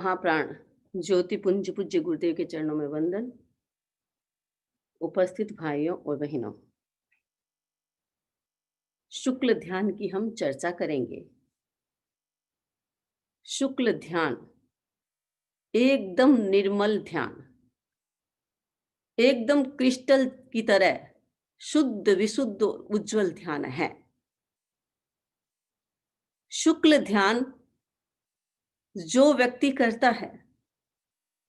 महाप्राण ज्योति पुंज पूज्य गुरुदेव के चरणों में वंदन। उपस्थित भाइयों और बहनों, शुक्ल ध्यान की हम चर्चा करेंगे। शुक्ल ध्यान एकदम निर्मल ध्यान, एकदम क्रिस्टल की तरह शुद्ध विशुद्ध उज्जवल ध्यान है। शुक्ल ध्यान जो व्यक्ति करता है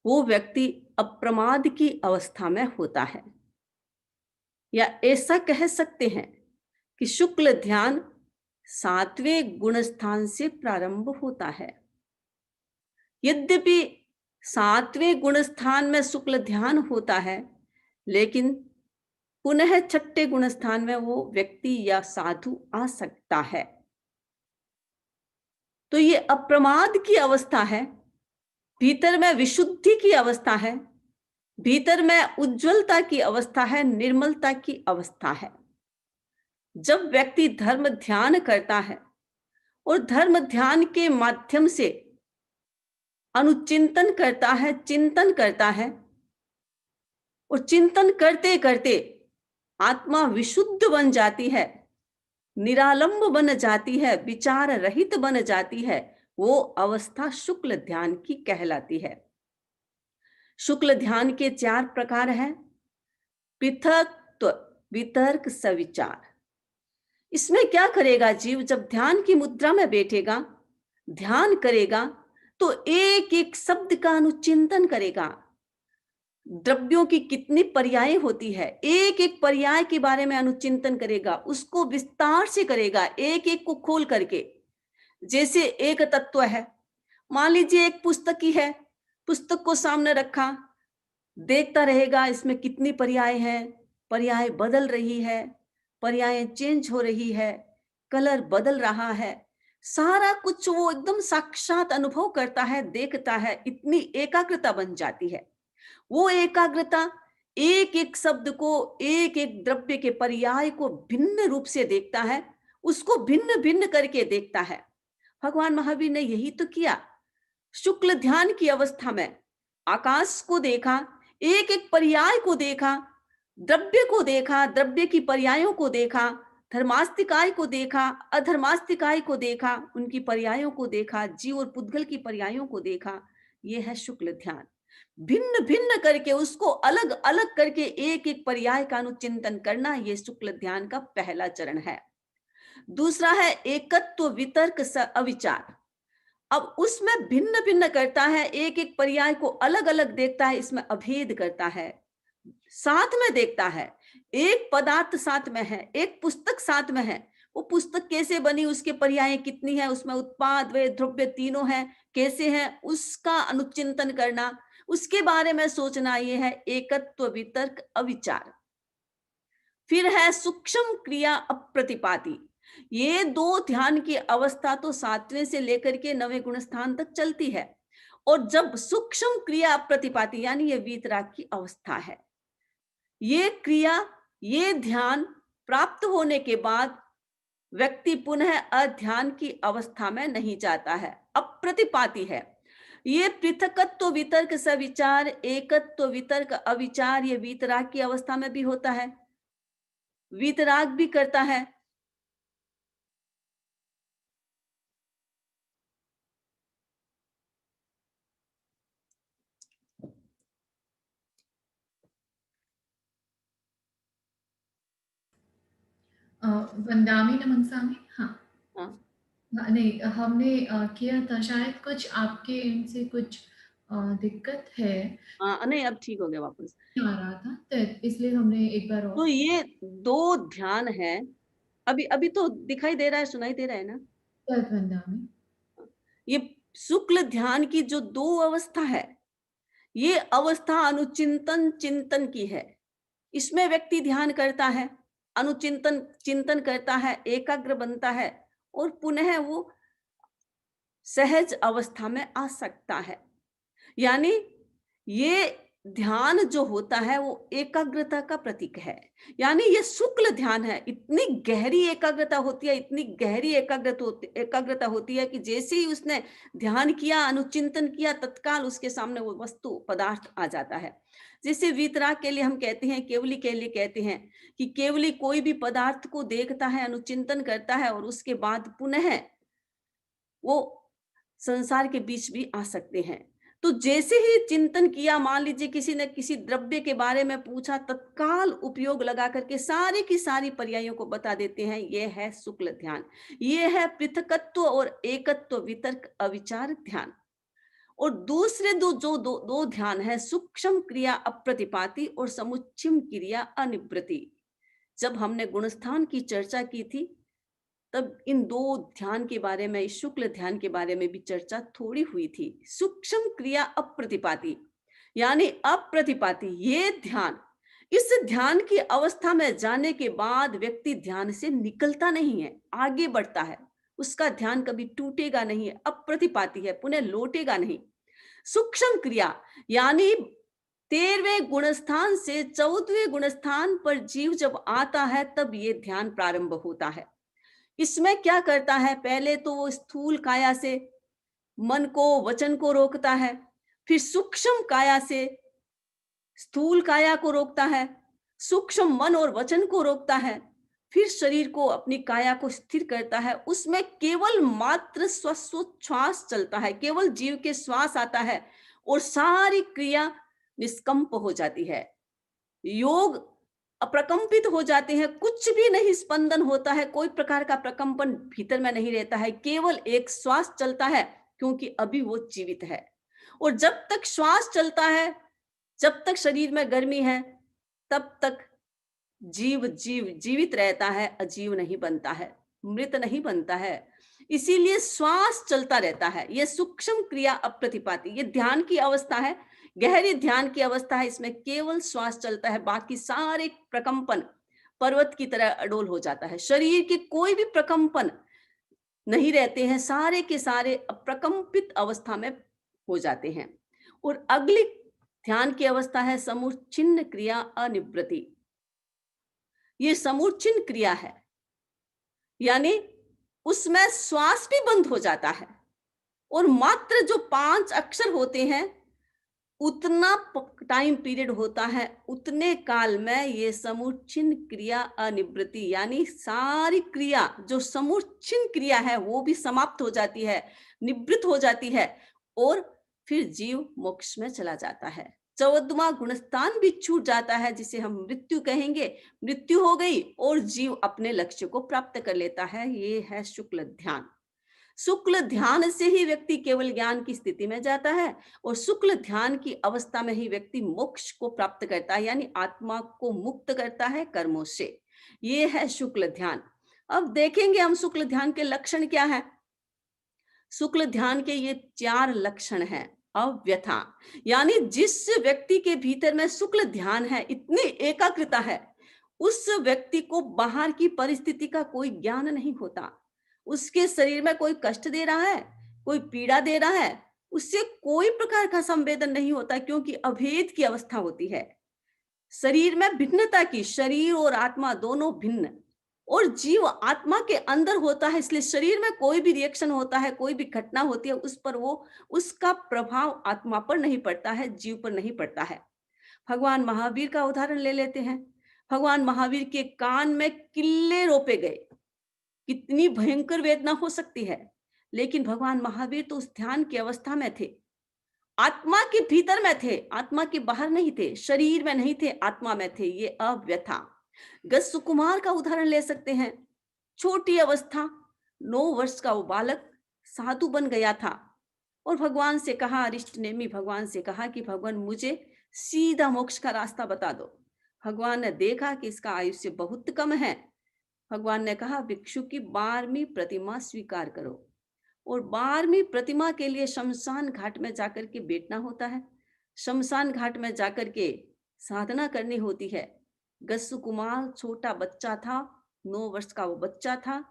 वो व्यक्ति अप्रमाद की अवस्था में होता है, या ऐसा कह सकते हैं कि शुक्ल ध्यान 7वें गुण स्थान से प्रारंभ होता है। यद्यपि 7वें गुण स्थान में शुक्ल ध्यान होता है, लेकिन पुनः 6ठे गुण स्थान में वो व्यक्ति या साधु आ सकता है। तो ये अप्रमाद की अवस्था है, भीतर में विशुद्धि की अवस्था है, भीतर में उज्जवलता की अवस्था है, निर्मलता की अवस्था है। जब व्यक्ति धर्म ध्यान करता है और धर्म ध्यान के माध्यम से अनुचिंतन करता है, चिंतन करता है, और चिंतन करते करते आत्मा विशुद्ध बन जाती है, निरालंब बन जाती है, विचार रहित बन जाती है, वो अवस्था शुक्ल ध्यान की कहलाती है। शुक्ल ध्यान के 4 प्रकार हैं। पृथक, वितर्क, सविचार। इसमें क्या करेगा जीव? जब ध्यान की मुद्रा में बैठेगा, ध्यान करेगा, तो एक एक शब्द का अनुचिंतन करेगा। द्रव्यों की कितनी पर्याय होती है, एक एक पर्याय के बारे में अनुचिंतन करेगा, उसको विस्तार से करेगा, एक एक को खोल करके। जैसे एक तत्व है, मान लीजिए एक पुस्तक ही है, पुस्तक को सामने रखा, देखता रहेगा इसमें कितनी पर्याय है, पर्याय बदल रही है, पर्याय चेंज हो रही है, कलर बदल रहा है, सारा कुछ वो एकदम साक्षात अनुभव करता है, देखता है, इतनी एकाग्रता बन जाती है। वो एकाग्रता एक एक शब्द को, एक एक द्रव्य के पर्याय को भिन्न रूप से देखता है, उसको भिन्न भिन्न करके देखता है। भगवान महावीर ने यही तो किया। शुक्ल ध्यान की अवस्था में आकाश को देखा, एक एक पर्याय को देखा, द्रव्य को देखा, द्रव्य की पर्यायों को देखा, धर्मास्तिकाय को देखा, अधर्मास्तिकाय को देखा, उनकी पर्यायों को देखा, जीव और पुद्गल की पर्यायों को देखा। यह है शुक्ल ध्यान। भिन्न भिन्न करके, उसको अलग अलग करके एक एक पर्याय का अनुचिंतन करना, यह शुक्ल ध्यान का पहला चरण है। दूसरा है एकत्व, वितर्क, अविचार। अब उसमें भिन्न भिन्न करता है, एक एक पर्याय को अलग अलग देखता है, इसमें अभेद करता है, साथ में देखता है। एक पदार्थ साथ में है, एक पुस्तक साथ में है, वो पुस्तक कैसे बनी, उसके पर्याय कितनी है, उसमें उत्पाद व द्रव्य तीनों हैं, कैसे हैं, उसका अनुचिंतन करना, उसके बारे में सोचना, ये है एकत्व, वितर्क, अविचार। फिर है सूक्ष्म क्रिया, अप्रतिपाती। ये 2 ध्यान की अवस्था तो 7वें से लेकर के 9वें गुण स्थान तक चलती है, और जब सूक्ष्म क्रिया अप्रतिपाती यानी ये वीतराग की अवस्था है, ये क्रिया, ये ध्यान प्राप्त होने के बाद व्यक्ति पुनः अध्यान की अवस्था में नहीं जाता है, अप्रतिपाती है। ये पृथकत्व, वितर्क, सविचार, एकत्व, वितर्क, अविचार, ये वीतराग की अवस्था में भी होता है, वीतराग भी करता है। वंदामी नमनसामी। हाँ। हाँ, नहीं, हमने किया था शायद, कुछ आपके इनसे कुछ दिक्कत है, हाँ, नहीं अब ठीक हो गया वापस। आ रहा था, तो इसलिए हमने एक बार तो और। ये 2 ध्यान है। अभी अभी तो दिखाई दे रहा है, सुनाई दे रहा है ना? तद वंदामी। ये शुक्ल ध्यान की जो 2 अवस्था है, ये अवस्था अनुचिंतन चिंतन की है। इसमें व्यक्ति ध्यान करता है, अनुचिंतन चिंतन करता है, एकाग्र बनता है, और पुनः वो सहज अवस्था में आ सकता है। यानी ये ध्यान जो होता है वो एकाग्रता का प्रतीक है। यानी ये शुक्ल ध्यान है। इतनी गहरी एकाग्रता होती है, इतनी गहरी एकाग्रता होती है कि जैसे ही उसने ध्यान किया, अनुचिंतन किया, तत्काल उसके सामने वो वस्तु पदार्थ आ जाता है। जैसे वीतराग के लिए हम कहते हैं, केवली के लिए कहते हैं कि केवली कोई भी पदार्थ को देखता है, अनुचिंतन करता है और उसके बाद पुनः वो संसार के बीच भी आ सकते हैं। तो जैसे ही चिंतन किया, मान लीजिए किसी ने किसी द्रव्य के बारे में पूछा, तत्काल उपयोग लगा करके सारी की सारी पर्यायों को बता देते हैं। ये है शुक्ल ध्यान। ये है पृथकत्व और एकत्व वितर्क अविचार ध्यान। और दूसरे दो ध्यान है, सूक्ष्म क्रिया अप्रतिपाती और समुच्चम क्रिया अनिवृत्ति। जब हमने गुणस्थान की चर्चा की थी, तब इन दो ध्यान के बारे में, इस शुक्ल ध्यान के बारे में भी चर्चा थोड़ी हुई थी। सूक्ष्म क्रिया अप्रतिपाती, यानी अप्रतिपाती ये ध्यान, इस ध्यान की अवस्था में जाने के बाद व्यक्ति ध्यान से निकलता नहीं है, आगे बढ़ता है। उसका ध्यान कभी टूटेगा नहीं है, अप्रतिपाती है, पुनः लौटेगा नहीं। सूक्ष्म क्रिया यानी 13वें गुणस्थान से 14वें गुणस्थान पर जीव जब आता है, तब ये ध्यान प्रारंभ होता है। इसमें क्या करता है, पहले तो वो स्थूल काया से मन को, वचन को रोकता है, फिर सूक्ष्म काया से स्थूल काया को रोकता है, सूक्ष्म मन और वचन को रोकता है, फिर शरीर को, अपनी काया को स्थिर करता है। उसमें केवल मात्र श्वास चलता है, केवल जीव के श्वास आता है और सारी क्रिया निष्कंप हो जाती है। योग अप्रकंपित हो जाते हैं, कुछ भी नहीं स्पंदन होता है, कोई प्रकार का प्रकंपन भीतर में नहीं रहता है, केवल एक श्वास चलता है, क्योंकि अभी वो जीवित है। और जब तक श्वास चलता है, जब तक शरीर में गर्मी है, तब तक जीवित रहता है, अजीव नहीं बनता है, मृत नहीं बनता है। इसीलिए श्वास चलता रहता है। यह सूक्ष्म क्रिया अप्रतिपाती, ये ध्यान की अवस्था है, गहरी ध्यान की अवस्था है। इसमें केवल श्वास चलता है, बाकी सारे प्रकंपन पर्वत की तरह अडोल हो जाता है। शरीर के कोई भी प्रकंपन नहीं रहते हैं, सारे के सारे अप्रकंपित अवस्था में हो जाते हैं। और अगली ध्यान की अवस्था है समुच्चिन्न क्रिया अनिवृत्ति। ये समुच्चिन्न क्रिया है, यानी उसमें श्वास भी बंद हो जाता है और मात्र जो 5 अक्षर होते हैं, उतना टाइम पीरियड होता है, उतने काल में ये समुच्चिन्न क्रिया अनिवृत्ति, यानी सारी क्रिया जो समुच्चिन्न क्रिया है वो भी समाप्त हो जाती है, निवृत्त हो जाती है और फिर जीव मोक्ष में चला जाता है। 14वां गुणस्थान भी छूट जाता है, जिसे हम मृत्यु कहेंगे। मृत्यु हो गई और जीव अपने लक्ष्य को प्राप्त कर लेता है। ये है शुक्ल ध्यान। शुक्ल ध्यान से ही व्यक्ति केवल ज्ञान की स्थिति में जाता है और शुक्ल ध्यान की अवस्था में ही व्यक्ति मोक्ष को प्राप्त करता है, यानी आत्मा को मुक्त करता है कर्मों से। ये है शुक्ल ध्यान। अब देखेंगे हम शुक्ल ध्यान के लक्षण क्या है। शुक्ल ध्यान के ये 4 लक्षण हैं। अव्यथा, यानी जिस व्यक्ति के भीतर में शुक्ल ध्यान है, इतनी एकाग्रता है, उस व्यक्ति को बाहर की परिस्थिति का कोई ज्ञान नहीं होता। उसके शरीर में कोई कष्ट दे रहा है, कोई पीड़ा दे रहा है, उससे कोई प्रकार का संवेदन नहीं होता, क्योंकि अभेद की अवस्था होती है। शरीर में भिन्नता की, शरीर और आत्मा दोनों भिन्न, और जीव आत्मा के अंदर होता है, इसलिए शरीर में कोई भी रिएक्शन होता है, कोई भी घटना होती है, उस पर वो, उसका प्रभाव आत्मा पर नहीं पड़ता है, जीव पर नहीं पड़ता है। भगवान महावीर का उदाहरण ले लेते हैं। भगवान महावीर के कान में किल्ले रोपे गए। कितनी भयंकर वेदना हो सकती है, लेकिन भगवान महावीर तो उस ध्यान की अवस्था में थे, आत्मा के भीतर में थे, आत्मा के बाहर नहीं थे, शरीर में नहीं थे, आत्मा में थे। ये अव्यथा। गज सुकुमार का उदाहरण ले सकते हैं। छोटी अवस्था, 9 वर्ष का वो बालक साधु बन गया था और भगवान से कहा, अरिष्ट नेमी भगवान से कहा कि भगवान मुझे सीधा मोक्ष का रास्ता बता दो। भगवान ने देखा कि इसका आयुष्य बहुत कम है। भगवान ने कहा, भिक्षु की 12वीं प्रतिमा स्वीकार करो। और 12वीं प्रतिमा के लिए शमशान घाट में जाकर के बैठना होता है, शमशान घाट में जाकर के साधना करनी होती है। गस्सु कुमार छोटा बच्चा था, 9 वर्ष का वो बच्चा था,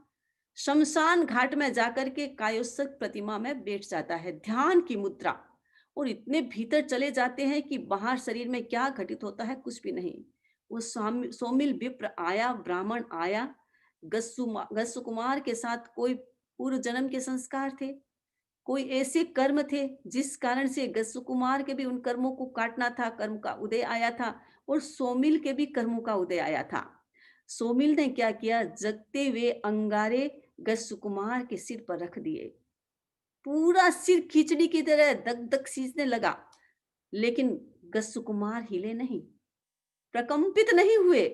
शमशान घाट में जाकर के कायोत्सक प्रतिमा में बैठ जाता है, ध्यान की मुद्रा। और इतने भीतर चले जाते हैं कि बाहर शरीर में क्या घटित होता है कुछ भी नहीं। वो सोमिल विप्र आया, ब्राह्मण आया, गस्सु कुमार के साथ कोई पूर्व जन्म के संस्कार थे, कोई ऐसे कर्म थे जिस कारण से गस्सु कुमार के भी उन कर्मों को काटना था, कर्म का उदय आया था, और सोमिल के भी कर्मों का उदय आया था। सोमिल ने क्या किया, जगते हुए अंगारे गस्सु कुमार के सिर पर रख दिए। पूरा सिर खिचड़ी की तरह दग दग सीजने लगा, लेकिन गस्सु कुमार हिले नहीं, प्रकंपित नहीं हुए,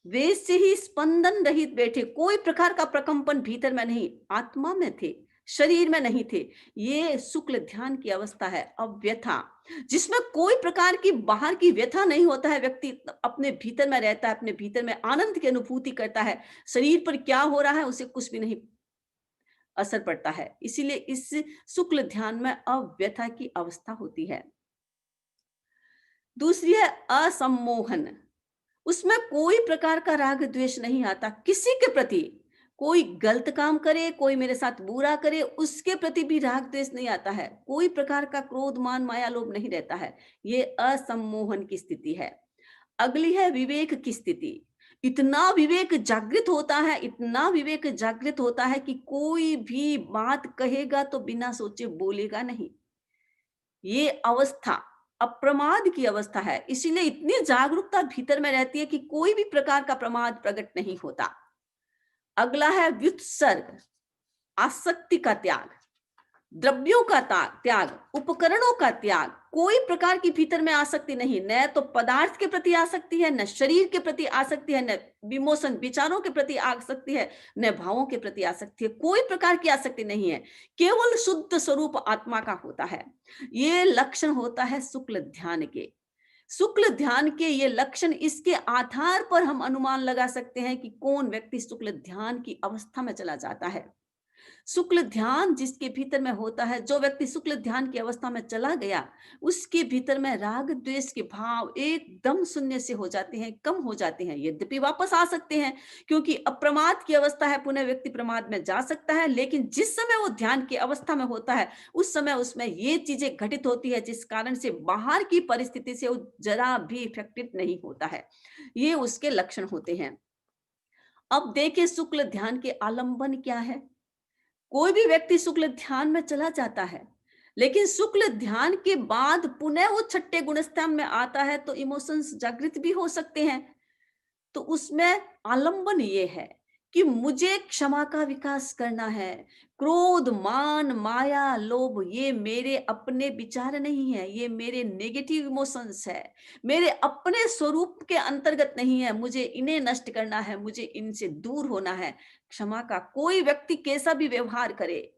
वे से ही स्पंदन रहित बैठे। कोई प्रकार का प्रकंपन भीतर में नहीं, आत्मा में थे, शरीर में नहीं थे। ये शुक्ल ध्यान की अवस्था है, अव्यथा, जिसमें कोई प्रकार की बाहर की व्यथा नहीं होता है। व्यक्ति अपने भीतर में रहता है, अपने भीतर में आनंद की अनुभूति करता है। शरीर पर क्या हो रहा है उसे कुछ भी नहीं असर पड़ता है। इसीलिए इस शुक्ल ध्यान में अव्यथा की अवस्था होती है। दूसरी है असम्मोहन। उसमें कोई प्रकार का राग द्वेष नहीं आता किसी के प्रति। कोई गलत काम करे, कोई मेरे साथ बुरा करे, उसके प्रति भी राग द्वेष नहीं आता है। कोई प्रकार का क्रोध मान माया लोभ नहीं रहता है। ये असम्मोहन की स्थिति है। अगली है विवेक की स्थिति। इतना विवेक जागृत होता है, इतना विवेक जागृत होता है कि कोई भी बात कहेगा तो बिना सोचे बोलेगा नहीं। ये अवस्था अप्रमाद की अवस्था है। इसीलिए इतनी जागरूकता भीतर में रहती है कि कोई भी प्रकार का प्रमाद प्रकट नहीं होता। अगला है व्युत्सर्ग, आसक्ति का त्याग, द्रव्यों का त्याग, उपकरणों का त्याग। कोई प्रकार की भीतर में आसक्ति नहीं, न तो पदार्थ के प्रति आसक्ति है, न शरीर के प्रति आसक्ति है, न विमोशन विचारों के प्रति आसक्ति है, न भावों के प्रति आसक्ति है। कोई प्रकार की आसक्ति नहीं है, केवल शुद्ध स्वरूप आत्मा का होता है। ये लक्षण होता है शुक्ल ध्यान के। शुक्ल ध्यान के ये लक्षण, इसके आधार पर हम अनुमान लगा सकते हैं कि कौन व्यक्ति शुक्ल ध्यान की अवस्था में चला जाता है। शुक्ल ध्यान जिसके भीतर में होता है, जो व्यक्ति शुक्ल ध्यान की अवस्था में चला गया, उसके भीतर में राग द्वेष के भाव एकदम शून्य से हो जाते हैं, कम हो जाते हैं। यद्यपि वापस आ सकते हैं, क्योंकि अप्रमाद की अवस्था है, पुनः व्यक्ति प्रमाद में जा सकता है, लेकिन जिस समय वो ध्यान की अवस्था में होता है, उस समय उसमें ये चीजें घटित होती है जिस कारण से बाहर की परिस्थिति से वो जरा भी इफेक्टेड नहीं होता है। ये उसके लक्षण होते हैं। अब देखिए शुक्ल ध्यान के आलंबन क्या है। कोई भी व्यक्ति शुक्ल ध्यान में चला जाता है, लेकिन शुक्ल ध्यान के बाद पुनः वो छठे गुणस्थान में आता है, तो इमोशंस जागृत भी हो सकते हैं। तो उसमें आलंबन ये है कि मुझे क्षमा का विकास करना है। क्रोध मान माया लोभ ये मेरे अपने विचार नहीं है, ये मेरे नेगेटिव इमोशंस है, मेरे अपने स्वरूप के अंतर्गत नहीं है। मुझे इन्हें नष्ट करना है, मुझे इनसे दूर होना है। क्षमा का कोई व्यक्ति कैसा भी व्यवहार करे,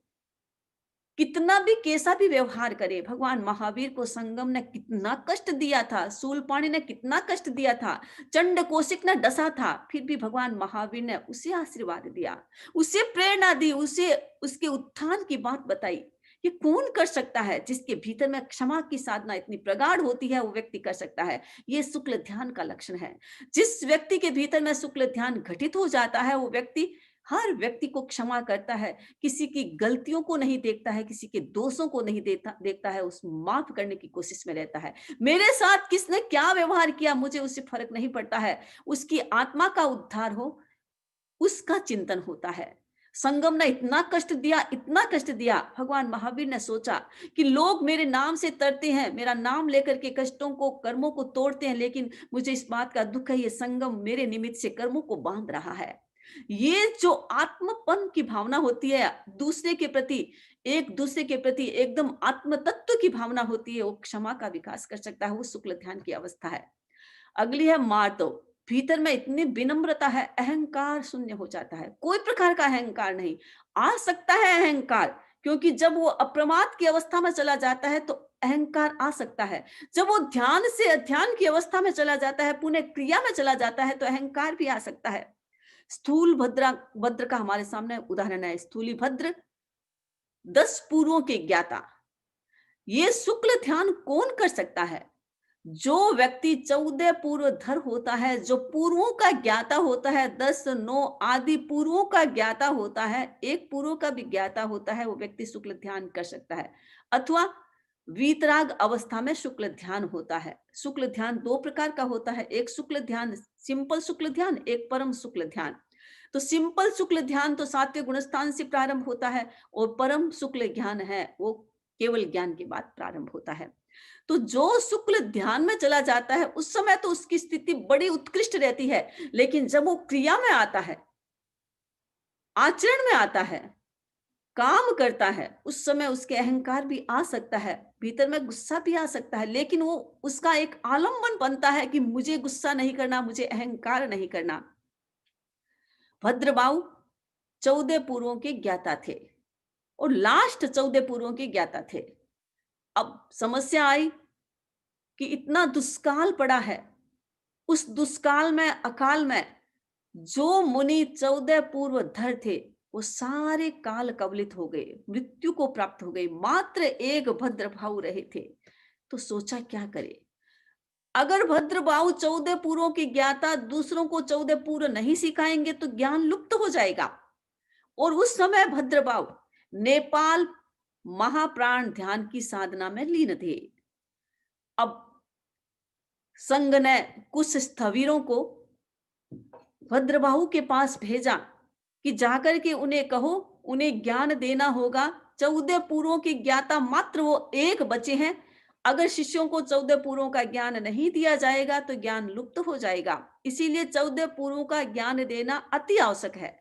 कितना भी कैसा भी व्यवहार करे, भगवान महावीर को संगम ने कितना कष्ट दिया था, शूलपाणि ने कितना कष्ट दिया था, चंड कौशिक ने डसा था, फिर भी भगवान महावीर ने उसे आशीर्वाद दिया, उसे प्रेरणा दी, उसे उसके उत्थान की बात बताई। ये कौन कर सकता है? जिसके भीतर में क्षमा की साधना इतनी प्रगाढ़ होती है, वो व्यक्ति कर सकता है। ये शुक्ल ध्यान का लक्षण है। जिस व्यक्ति के भीतर में शुक्ल ध्यान घटित हो जाता है, वो व्यक्ति हर व्यक्ति को क्षमा करता है, किसी की गलतियों को नहीं देखता है, किसी के दोषों को नहीं देखता है, उस माफ करने की कोशिश में रहता है। मेरे साथ किसने क्या व्यवहार किया, मुझे उससे फर्क नहीं पड़ता है। उसकी आत्मा का उद्धार हो, उसका चिंतन होता है। संगम ने इतना कष्ट दिया, इतना कष्ट दिया। भगवान महावीर ने सोचा कि लोग मेरे नाम से तरते हैं, मेरा नाम लेकर के कष्टों को कर्मों को तोड़ते हैं, लेकिन मुझे इस बात का दुख है, ये संगम मेरे निमित्त से कर्मों को बांध रहा है। ये जो आत्मपन की भावना होती है, दूसरे के प्रति, एक दूसरे के प्रति एकदम आत्म तत्व की भावना होती है, वो क्षमा का विकास कर सकता है। वो शुक्ल ध्यान की अवस्था है। अगली है मार्तो। भीतर में इतनी विनम्रता है, अहंकार शून्य हो जाता है, कोई प्रकार का अहंकार नहीं। आ सकता है अहंकार, क्योंकि जब वो अप्रमाद की अवस्था में चला जाता है तो अहंकार आ सकता है। जब वो ध्यान से अध्यान की अवस्था में चला जाता है, पुनः क्रिया में चला जाता है, तो अहंकार भी आ सकता है। स्थूल भद्र का हमारे सामने उदाहरण है। स्थूली भद्र 10 पूर्वों के ज्ञाता। ये शुक्ल ध्यान कौन कर सकता है? जो व्यक्ति 14 पूर्वधर होता है, जो पूर्वों का ज्ञाता होता है, 10 9 आदि पूर्वों का ज्ञाता होता है, एक पूर्व का भी ज्ञाता होता है, वो व्यक्ति शुक्ल ध्यान कर सकता है। अथवा वीतराग अवस्था में शुक्ल ध्यान होता है। शुक्ल ध्यान दो प्रकार का होता है, एक शुक्ल ध्यान सिंपल शुक्ल ध्यान, एक परम शुक्ल ध्यान। तो सिंपल शुक्ल ध्यान तो सात्विक गुणस्थान से प्रारंभ होता है, और परम शुक्ल ज्ञान है वो केवल ज्ञान के बाद प्रारंभ होता है। तो जो शुक्ल ध्यान में चला जाता है उस समय तो उसकी स्थिति बड़ी उत्कृष्ट रहती है, लेकिन जब वो क्रिया में आता है, आचरण में आता है, काम करता है, उस समय उसके अहंकार भी आ सकता है, भीतर में गुस्सा भी आ सकता है, लेकिन वो उसका एक आलंबन बनता है कि मुझे गुस्सा नहीं करना, मुझे अहंकार नहीं करना। भद्रबाहु 14 पुरों के ज्ञाता थे और लास्ट 14 पुरों के ज्ञाता थे। अब समस्या आई कि इतना दुष्काल पड़ा है, उस दुष्काल में, अकाल में जो मुनि 14 पूर्वधर थे वो सारे काल कवलित हो गए, मृत्यु को प्राप्त हो गए, मात्र एक भद्रबाहु रहे थे। तो सोचा क्या करे। अगर भद्रबाहु 14 पुरों की ज्ञाता दूसरों को 14 पूर्व नहीं सिखाएंगे तो ज्ञान लुप्त हो जाएगा। और उस समय भद्रबाहु नेपाल महाप्राण ध्यान की साधना में लीन थे। अब संघ ने कुछ स्थविरों को भद्रबाहु के पास भेजा कि जाकर के उन्हें कहो, उन्हें ज्ञान देना होगा। 14 पुरों की ज्ञाता मात्र वो एक बचे हैं। अगर शिष्यों को 14 पुरों का ज्ञान नहीं दिया जाएगा तो ज्ञान लुप्त हो जाएगा, इसीलिए 14 पुरों का ज्ञान देना अति आवश्यक है।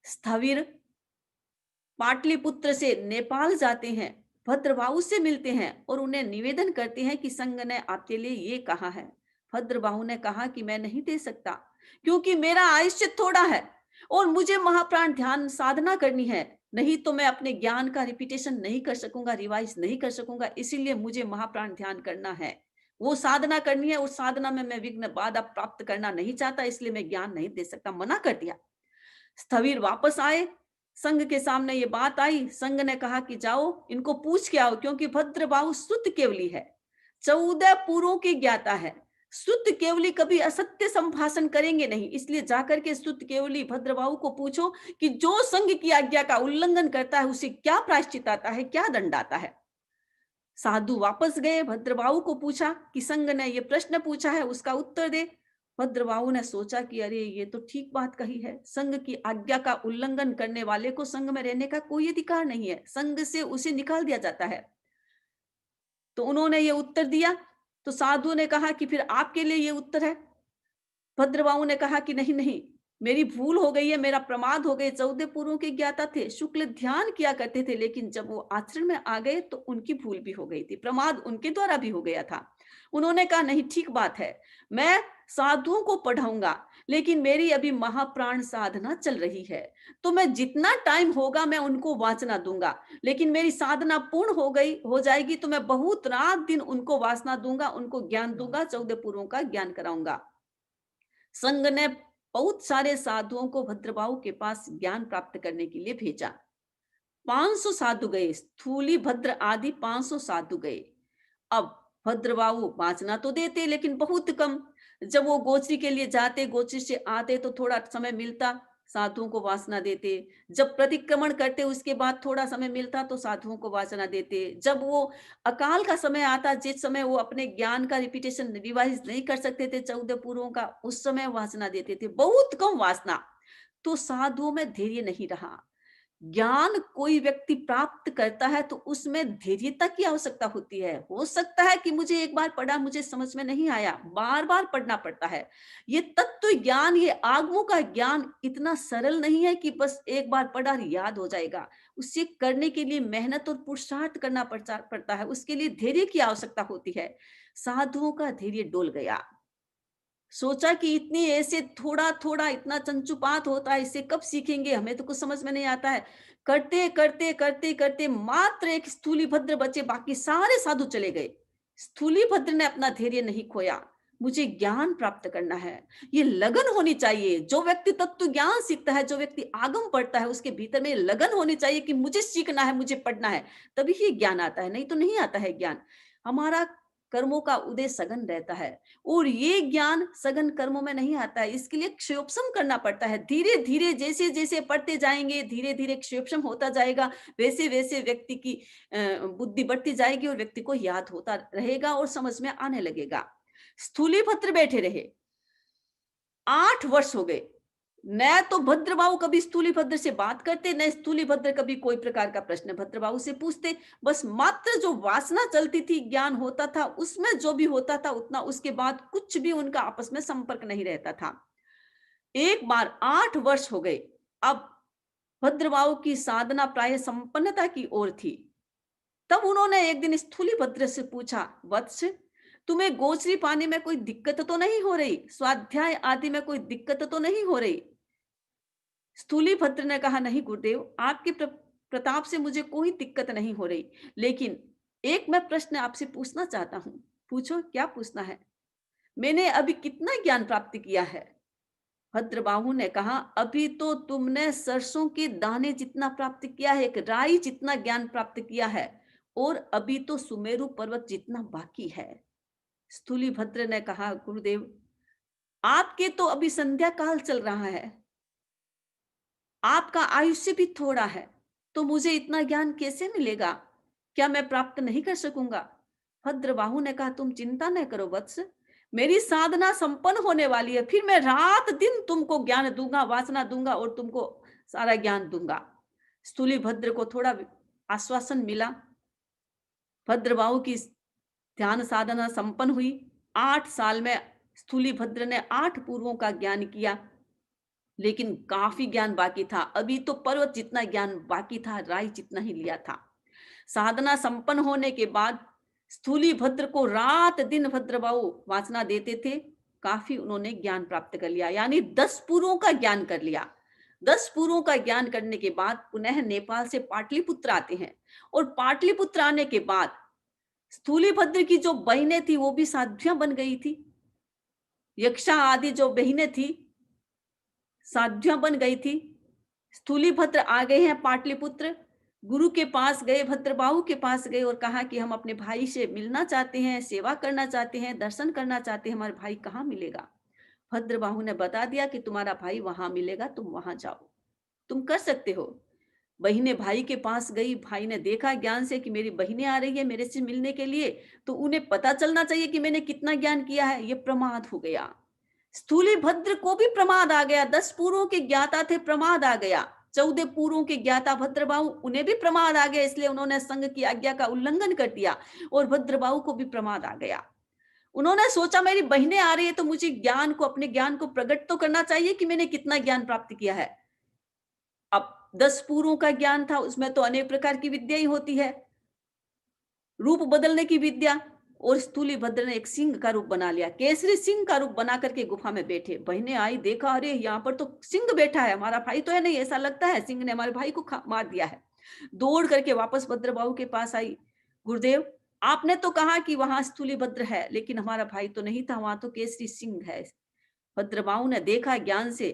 स्थविर पाटलिपुत्र से नेपाल जाते हैं, भद्रबाहु से मिलते हैं और उन्हें निवेदन करते हैं कि संघ ने आपके लिए ये कहा है। भद्रबाहु ने कहा कि मैं नहीं दे सकता, क्योंकि मेरा आयुष्य थोड़ा है और मुझे महाप्राण ध्यान साधना करनी है, नहीं तो मैं अपने ज्ञान का रिपीटेशन नहीं कर सकूंगा, रिवाइज नहीं कर सकूंगा, इसीलिए मुझे महाप्राण ध्यान करना है, वो साधना करनी है। उस साधना में मैं विघ्न बाधा प्राप्त करना नहीं चाहता, इसलिए मैं ज्ञान नहीं दे सकता, मना कर दिया। स्थविर वापस आए, संघ के सामने ये बात आई। संघ ने कहा कि जाओ इनको पूछ के आओ, क्योंकि भद्रबाहु शुद्ध केवली है, 14 पुरों की ज्ञाता है। शुद्ध केवली कभी असत्य संभाषण करेंगे नहीं, इसलिए जाकर के शुद्ध केवली भद्रबाहु को पूछो कि जो संघ की आज्ञा का उल्लंघन करता है उसे क्या प्रायश्चित आता है, क्या दंड आता है। साधु वापस गए, भद्रबाहु को पूछा कि संघ ने ये प्रश्न पूछा है, उसका उत्तर दे। भद्रबाहु ने सोचा कि अरे ये तो ठीक बात कही है, संघ की आज्ञा का उल्लंघन करने वाले को संघ में रहने का कोई अधिकार नहीं है, संघ से उसे निकाल दिया जाता है। तो उन्होंने ये उत्तर दिया। तो साधु ने कहा कि फिर आपके लिए ये उत्तर है। भद्रबाहु ने कहा कि नहीं नहीं, मेरी भूल हो गई है, मेरा प्रमाद हो गए। 14 पुरों के ज्ञाता थे, शुक्ल ध्यान किया करते थे, लेकिन जब वो आचरण में आ गए तो उनकी भूल भी हो गई थी, प्रमाद उनके द्वारा भी हो गया था। उन्होंने कहा नहीं ठीक बात है, मैं साधुओं को पढ़ाऊंगा, लेकिन मेरी अभी महाप्राण साधना चल रही है, तो मैं जितना टाइम होगा मैं उनको वासना दूंगा, लेकिन मेरी साधना पूर्ण हो जाएगी तो मैं बहुत रात दिन उनको वासना दूंगा, उनको ज्ञान दूंगा, 14 पुरों का ज्ञान कराऊंगा। संघ ने बहुत सारे साधुओं को भद्रबाहु के पास ज्ञान प्राप्त करने के लिए भेजा। 500 साधु गए, स्थूली भद्र आदि 500 साधु गए। अब भद्रबाहु वाचना तो देते लेकिन बहुत कम। जब वो गोचरी के लिए जाते, गोचरी से आते तो थोड़ा समय मिलता, साधुओं को वासना देते। जब प्रतिक्रमण करते उसके बाद थोड़ा समय मिलता तो साधुओं को वासना देते। जब वो अकाल का समय आता, जिस समय वो अपने ज्ञान का रिपीटेशन रिवाइज नहीं कर सकते थे 14 पुरों का, उस समय वासना देते थे, बहुत कम वासना। तो साधुओं में धैर्य नहीं रहा। ज्ञान कोई व्यक्ति प्राप्त करता है तो उसमें धैर्यता की आवश्यकता होती है। हो सकता है कि मुझे एक बार पढ़ा, मुझे समझ में नहीं आया, बार बार पढ़ना पड़ता है। ये तत्व ज्ञान, ये आगमों का ज्ञान इतना सरल नहीं है कि बस एक बार पढ़ा याद हो जाएगा। उसे करने के लिए मेहनत और पुरुषार्थ करना पड़ता है, उसके लिए धैर्य की आवश्यकता होती है। साधुओं का धैर्य डोल गया। सोचा कि इतनी ऐसे थोड़ा थोड़ा इतना चंचुपात होता है, इसे कब सीखेंगे, हमें तो कुछ समझ में नहीं आता है। करते करते करते करते मात्र एक स्थूली भद्र बचे, बाकी सारे साधु चले गए। स्थूली भद्र ने अपना धैर्य नहीं खोया, मुझे ज्ञान प्राप्त करना है, ये लगन होनी चाहिए। जो व्यक्ति तत्व ज्ञान सीखता है, जो व्यक्ति आगम पढ़ता है, उसके भीतर में लगन होनी चाहिए कि मुझे सीखना है, मुझे पढ़ना है, तभी ये ज्ञान आता है, नहीं तो नहीं आता है ज्ञान। हमारा कर्मों का उदय सघन रहता है, और ये ज्ञान सघन कर्मों में नहीं आता है। इसके लिए क्षयोपशम करना पड़ता है। धीरे धीरे जैसे जैसे पढ़ते जाएंगे, धीरे धीरे क्षयोपशम होता जाएगा, वैसे वैसे व्यक्ति की बुद्धि बढ़ती जाएगी और व्यक्ति को याद होता रहेगा और समझ में आने लगेगा। स्थूलीभद्र बैठे रहे, 8 वर्ष हो गए। न तो भद्रबाहु कभी स्थूलीभद्र से बात करते, न स्थूलीभद्र कभी कोई प्रकार का प्रश्न भद्रबाहु से पूछते। बस मात्र जो वासना चलती थी, ज्ञान होता था, उसमें जो भी होता था उतना, उसके बाद कुछ भी उनका आपस में संपर्क नहीं रहता था। एक बार 8 वर्ष हो गए, अब भद्रबाहु की साधना प्राय संपन्नता की ओर थी। तब उन्होंने एक दिन स्थूलीभद्र से पूछा, वत्स, तुम्हें गोचरी पाने में कोई दिक्कत तो नहीं हो रही? स्वाध्याय आदि में कोई दिक्कत तो नहीं हो रही? स्थूलीभद्र ने कहा, नहीं गुरुदेव, आपके प्रताप से मुझे कोई दिक्कत नहीं हो रही, लेकिन एक मैं प्रश्न आपसे पूछना चाहता हूं। पूछो, क्या पूछना है? मैंने अभी कितना ज्ञान प्राप्त किया है? भद्रबाहु ने कहा, अभी तो तुमने सरसों के दाने जितना प्राप्त किया है, एक राई जितना ज्ञान प्राप्त किया है, और अभी तो सुमेरु पर्वत जितना बाकी है। स्थूलीभद्र ने कहा, गुरुदेव, आपके तो अभी संध्या काल चल रहा है, आपका आयुष्य भी थोड़ा है, तो मुझे इतना ज्ञान कैसे मिलेगा? क्या मैं प्राप्त नहीं कर सकूंगा? भद्रबाहु ने कहा, तुम चिंता न करो वत्स, मेरी साधना संपन्न होने वाली है, फिर मैं रात दिन तुमको ज्ञान दूंगा, वासना दूंगा और तुमको सारा ज्ञान दूंगा। स्थूलीभद्र को थोड़ा आश्वासन मिला। भद्रबाहु की ध्यान साधना संपन्न हुई। 8 साल में स्थूलीभद्र ने 8 पूर्वों का ज्ञान किया, लेकिन काफी ज्ञान बाकी था। अभी तो पर्वत जितना ज्ञान बाकी था, राई जितना ही लिया था। साधना संपन्न होने के बाद स्थूलीभद्र को रात दिन भद्रबाहु वासना देते थे। काफी उन्होंने ज्ञान प्राप्त कर लिया, यानी 10 पूर्वों का ज्ञान कर लिया। 10 पूर्वों का ज्ञान करने के बाद पुनः नेपाल से पाटलिपुत्र आते हैं, और पाटलिपुत्र आने के बाद स्थूलीभद्र की जो बहनें थी वो भी साध्वियां बन गई थी। यक्षा आदि जो बहनें थी साध्वियां बन गई थी। स्थूलीभद्र आ गए हैं पाटलिपुत्र, गुरु के पास गए, भद्रबाहु के पास गए और कहा कि हम अपने भाई से मिलना चाहते हैं, सेवा करना चाहते हैं, दर्शन करना चाहते हैं, हमारे भाई कहाँ मिलेगा? भद्रबाहु ने बता दिया कि तुम्हारा भाई वहां मिलेगा, तुम वहां जाओ, तुम कर सकते हो। बहने भाई के पास गई, भाई ने देखा ज्ञान से कि मेरी बहनें आ रही है मेरे से मिलने के लिए, तो उन्हें पता चलना चाहिए कि मैंने कितना ज्ञान किया है, ये प्रमाद हो गया। स्थूलीभद्र को भी प्रमाद आ गया। 10 पूर्वों के ज्ञाता थे, प्रमाद आ गया। 14 पूर्वों के ज्ञाता भद्रबाहु, उन्हें भी प्रमाद आ गया, इसलिए उन्होंने संघ की आज्ञा का उल्लंघन कर दिया, और भद्रबाहु को भी प्रमाद आ गया। उन्होंने सोचा मेरी बहनें आ रही है तो मुझे ज्ञान को, अपने ज्ञान को प्रकट तो करना चाहिए कि मैंने कितना ज्ञान प्राप्त किया है। अब 10 पूर्वों का ज्ञान था, उसमें तो अनेक प्रकार की विद्या ही होती है, रूप बदलने की विद्या। और स्थूलीभद्र ने एक सिंह का रूप बना लिया, केसरी सिंह का रूप बना करके गुफा में बैठे। बहनें आई, देखा, अरे यहाँ पर तो सिंह बैठा है, हमारा भाई तो है नहीं, ऐसा लगता है सिंह ने हमारे भाई को मार दिया है। दौड़ करके वापस भद्रबाहु के पास आई, गुरुदेव, आपने तो कहा कि वहां स्थूलीभद्र है, लेकिन हमारा भाई तो नहीं था, वहां तो केसरी सिंह है। भद्रबाहु ने देखा ज्ञान से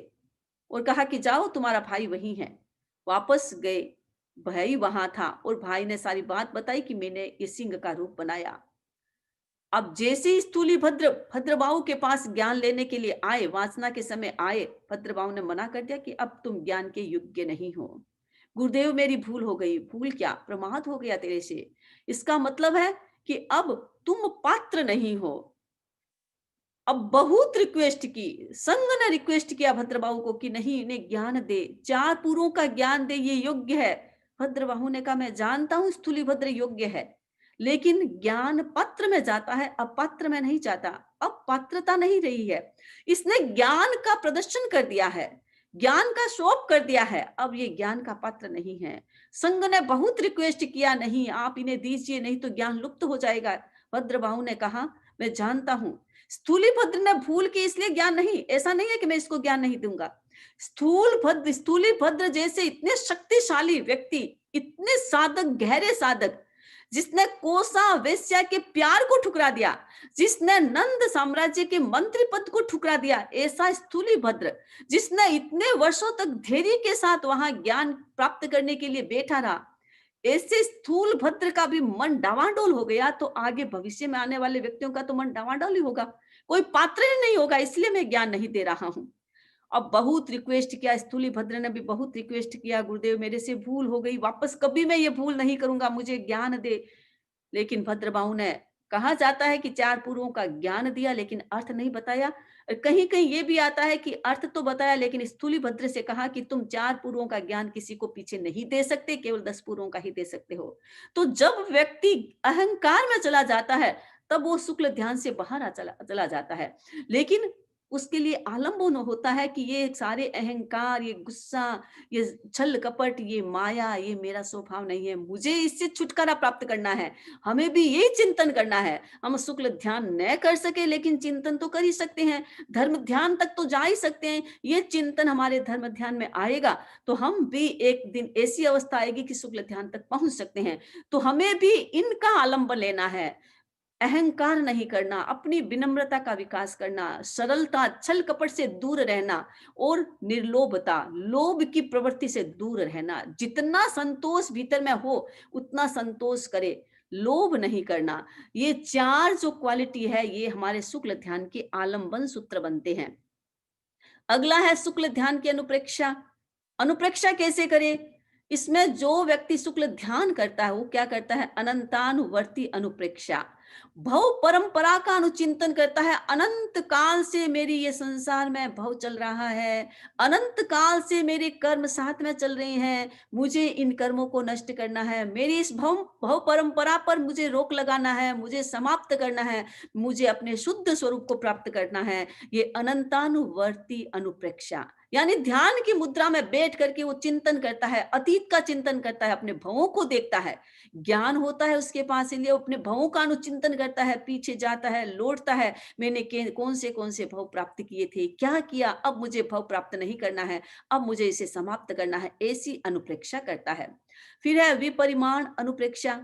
और कहा कि जाओ, तुम्हारा भाई वही है। वापस गए, भाई वहां था, और भाई ने सारी बात बताई कि मैंने ये सिंह का रूप बनाया। अब जैसे ही स्थूलीभद्र भद्रबाहु के पास ज्ञान लेने के लिए आए, वासना के समय आए, भद्रबाहु ने मना कर दिया कि अब तुम ज्ञान के योग्य नहीं हो। गुरुदेव, मेरी भूल हो गई। भूल क्या, प्रमाद हो गया तेरे से। इसका मतलब है कि अब तुम पात्र नहीं हो। अब बहुत रिक्वेस्ट की, संघ ने रिक्वेस्ट किया भद्रबाहु को कि नहीं, इन्हें ज्ञान दे, 4 पूर्वों का ज्ञान दे, ये योग्य है। भद्रबाहु ने कहा, मैं जानता हूं स्थूलीभद्र योग्य है, लेकिन ज्ञान पात्र में जाता है, अब पात्र में नहीं जाता। अब पात्रता नहीं रही है, इसने ज्ञान का प्रदर्शन कर दिया है, ज्ञान का शो ऑफ कर दिया है, अब ये ज्ञान का पात्र नहीं है। संघ ने बहुत रिक्वेस्ट किया, नहीं आप इन्हें दीजिए, नहीं तो ज्ञान लुप्त हो जाएगा। भद्रबाहु ने कहा, मैं जानता हूं स्थूलीभद्र ने भूल की, इसलिए ज्ञान नहीं, ऐसा नहीं है कि मैं इसको ज्ञान नहीं दूंगा। स्थूलीभद्र जैसे इतने शक्तिशाली व्यक्ति, इतने साधक, गहरे साधक, जिसने कोसा वेश्या के प्यार को ठुकरा दिया, जिसने नंद साम्राज्य के मंत्री पद को ठुकरा दिया, ऐसा स्थूलीभद्र, जिसने इतने वर्षों तक धैर्य के साथ वहां ज्ञान प्राप्त करने के लिए बैठा रहा, ऐसे स्थूल भद्र का भी मन डावाडोल हो गया तो आगे भविष्य में आने वाले व्यक्तियों का तो मन डावाडोल ही होगा, कोई पात्र ही नहीं होगा। इसलिए मैं ज्ञान नहीं दे रहा हूं। अब बहुत रिक्वेस्ट किया, स्थूली भद्र ने भी बहुत रिक्वेस्ट किया, गुरुदेव मेरे से भूल हो गई, वापस कभी मैं ये भूल नहीं करूंगा, मुझे ज्ञान दे। लेकिन भद्रबाहु ने, कहा जाता है कि चार पुरुषों का ज्ञान दिया लेकिन अर्थ नहीं बताया। कहीं कहीं ये भी आता है कि अर्थ तो बताया लेकिन स्थूली भद्र से कहा कि तुम चार पुरुषों का ज्ञान किसी को पीछे नहीं दे सकते, केवल 10 पुरुषों का ही दे सकते हो। तो जब व्यक्ति अहंकार में चला जाता है तब वो शुक्ल ध्यान से बाहर चला जाता है। लेकिन उसके लिए आलंबन होता है कि ये सारे अहंकार, ये गुस्सा, ये छल कपट, ये माया, ये मेरा स्वभाव नहीं है, मुझे इससे छुटकारा प्राप्त करना है। हमें भी यही चिंतन करना है। हम शुक्ल ध्यान न कर सके लेकिन चिंतन तो कर ही सकते हैं, धर्म ध्यान तक तो जा ही सकते हैं। ये चिंतन हमारे धर्म ध्यान में आएगा तो हम भी एक दिन ऐसी अवस्था आएगी कि शुक्ल ध्यान तक पहुंच सकते हैं। तो हमें भी इनका आलंबन लेना है, अहंकार नहीं करना, अपनी विनम्रता का विकास करना, सरलता, छल कपट से दूर रहना और निर्लोभता, लोभ की प्रवृत्ति से दूर रहना। जितना संतोष भीतर में हो उतना संतोष करे, लोभ नहीं करना। ये चार जो क्वालिटी है ये हमारे शुक्ल ध्यान के आलंबन सूत्र बनते हैं। अगला है शुक्ल ध्यान की अनुप्रेक्षा। अनुप्रेक्षा कैसे करे? इसमें जो व्यक्ति शुक्ल ध्यान करता है वो क्या करता है? अनंतानुवर्ती अनुप्रेक्षा, भव परंपरा का अनुचिंतन करता है। अनंत काल से मेरी ये संसार में भव चल रहा है, अनंत काल से मेरे कर्म साथ में चल रहे हैं, मुझे इन कर्मों को नष्ट करना है, मेरी इस भव भव परंपरा पर मुझे रोक लगाना है, मुझे समाप्त करना है, मुझे अपने शुद्ध स्वरूप को प्राप्त करना है। ये अनंतानुवर्ती अनुप्रेक्षा, यानी ध्यान की मुद्रा में बैठ करके वो चिंतन करता है, अतीत का चिंतन करता है, अपने भवों को देखता है। ज्ञान होता है उसके पास, इसलिए अपने भवों का अनुचिंतन करता है, पीछे जाता है, लौटता है, मैंने कौन से भव प्राप्त किए थे, क्या किया, अब मुझे भव प्राप्त नहीं करना है, अब मुझे इसे समाप्त करना है, ऐसी अनुप्रेक्षा करता है। फिर है विपरिमाण अनुप्रेक्षा,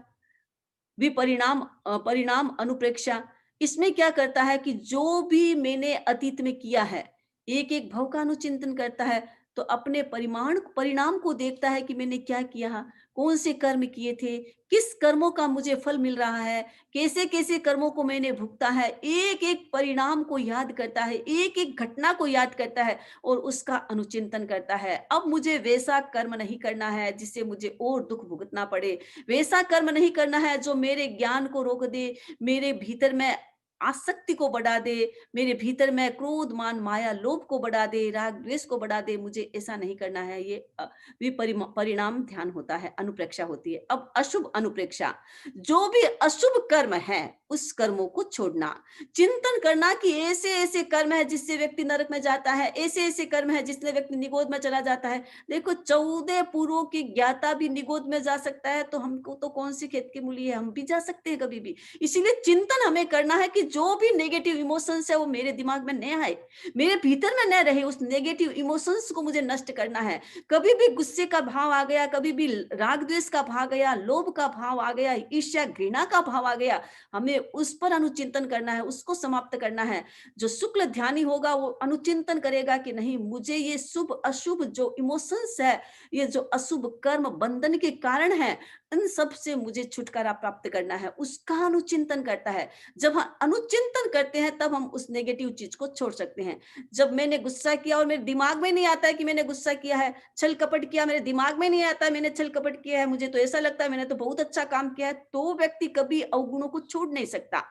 विपरिणाम परिणाम अनुप्रेक्षा। इसमें क्या करता है कि जो भी मैंने अतीत में किया है, एक एक भव का अनुचिंतन करता है, तो अपने परिणाम को देखता है कि मैंने क्या किया, कौन से कर्म किए थे, किस कर्मों का मुझे फल मिल रहा है, कैसे कैसे कर्मों को मैंने भुगता है, एक एक परिणाम को याद करता है, एक एक घटना को याद करता है और उसका अनुचिंतन करता है। अब मुझे वैसा कर्म नहीं करना है जिससे मुझे और दुख भुगतना पड़े, वैसा कर्म नहीं करना है जो मेरे ज्ञान को रोक दे, मेरे भीतर में आसक्ति को बढ़ा दे, मेरे भीतर में क्रोध, मान, माया, लोभ को बढ़ा दे, राग द्वेष को बढ़ा दे, मुझे ऐसा नहीं करना है। ये परिणाम ध्यान होता है, अनुप्रेक्षा होती है। अब अशुभ अनुप्रेक्षा, जो भी अशुभ कर्म है उस कर्मों को छोड़ना, चिंतन करना कि ऐसे ऐसे कर्म है जिससे व्यक्ति नरक में जाता है, ऐसे ऐसे कर्म है जिससे व्यक्ति निगोद में चला जाता है। देखो 14 पुरों की ज्ञाता भी निगोद में जा सकता है, तो हमको तो कौन सी खेत की मूली है, हम भी जा सकते हैं कभी भी। इसीलिए चिंतन हमें करना है कि जो भी नेगेटिव इमोशंस है वो मेरे दिमाग में न आए, मेरे भीतर में न रहे, उस नेगेटिव इमोशंस को मुझे नष्ट करना है। कभी भी गुस्से का भाव आ गया, कभी भी राग द्वेष का भाव आ गया, लोभ का भाव आ गया, ईर्ष्या घृणा का भाव आ गया, हमें उस पर अनुचिंतन करना है, उसको समाप्त करना है। जो शुक्ल ध्यानी होगा वो अनुचिंतन करेगा कि नहीं, मुझे ये शुभ अशुभ जो इमोशंस है, ये जो अशुभ कर्म बंधन के कारण है, इन सब से मुझे छुटकारा प्राप्त करना है, उसका अनुचिंतन करता है। जब हम अनुचिंतन करते हैं तब हम उस नेगेटिव चीज को छोड़ सकते हैं। जब मैंने गुस्सा किया और मेरे दिमाग में नहीं आता है कि मैंने गुस्सा किया है, छल कपट किया, मेरे दिमाग में नहीं आता है मैंने छल कपट किया है, मुझे तो ऐसा लगता है मैंने तो बहुत अच्छा काम किया है, तो व्यक्ति कभी अवगुणों को छोड़ नहीं सकता।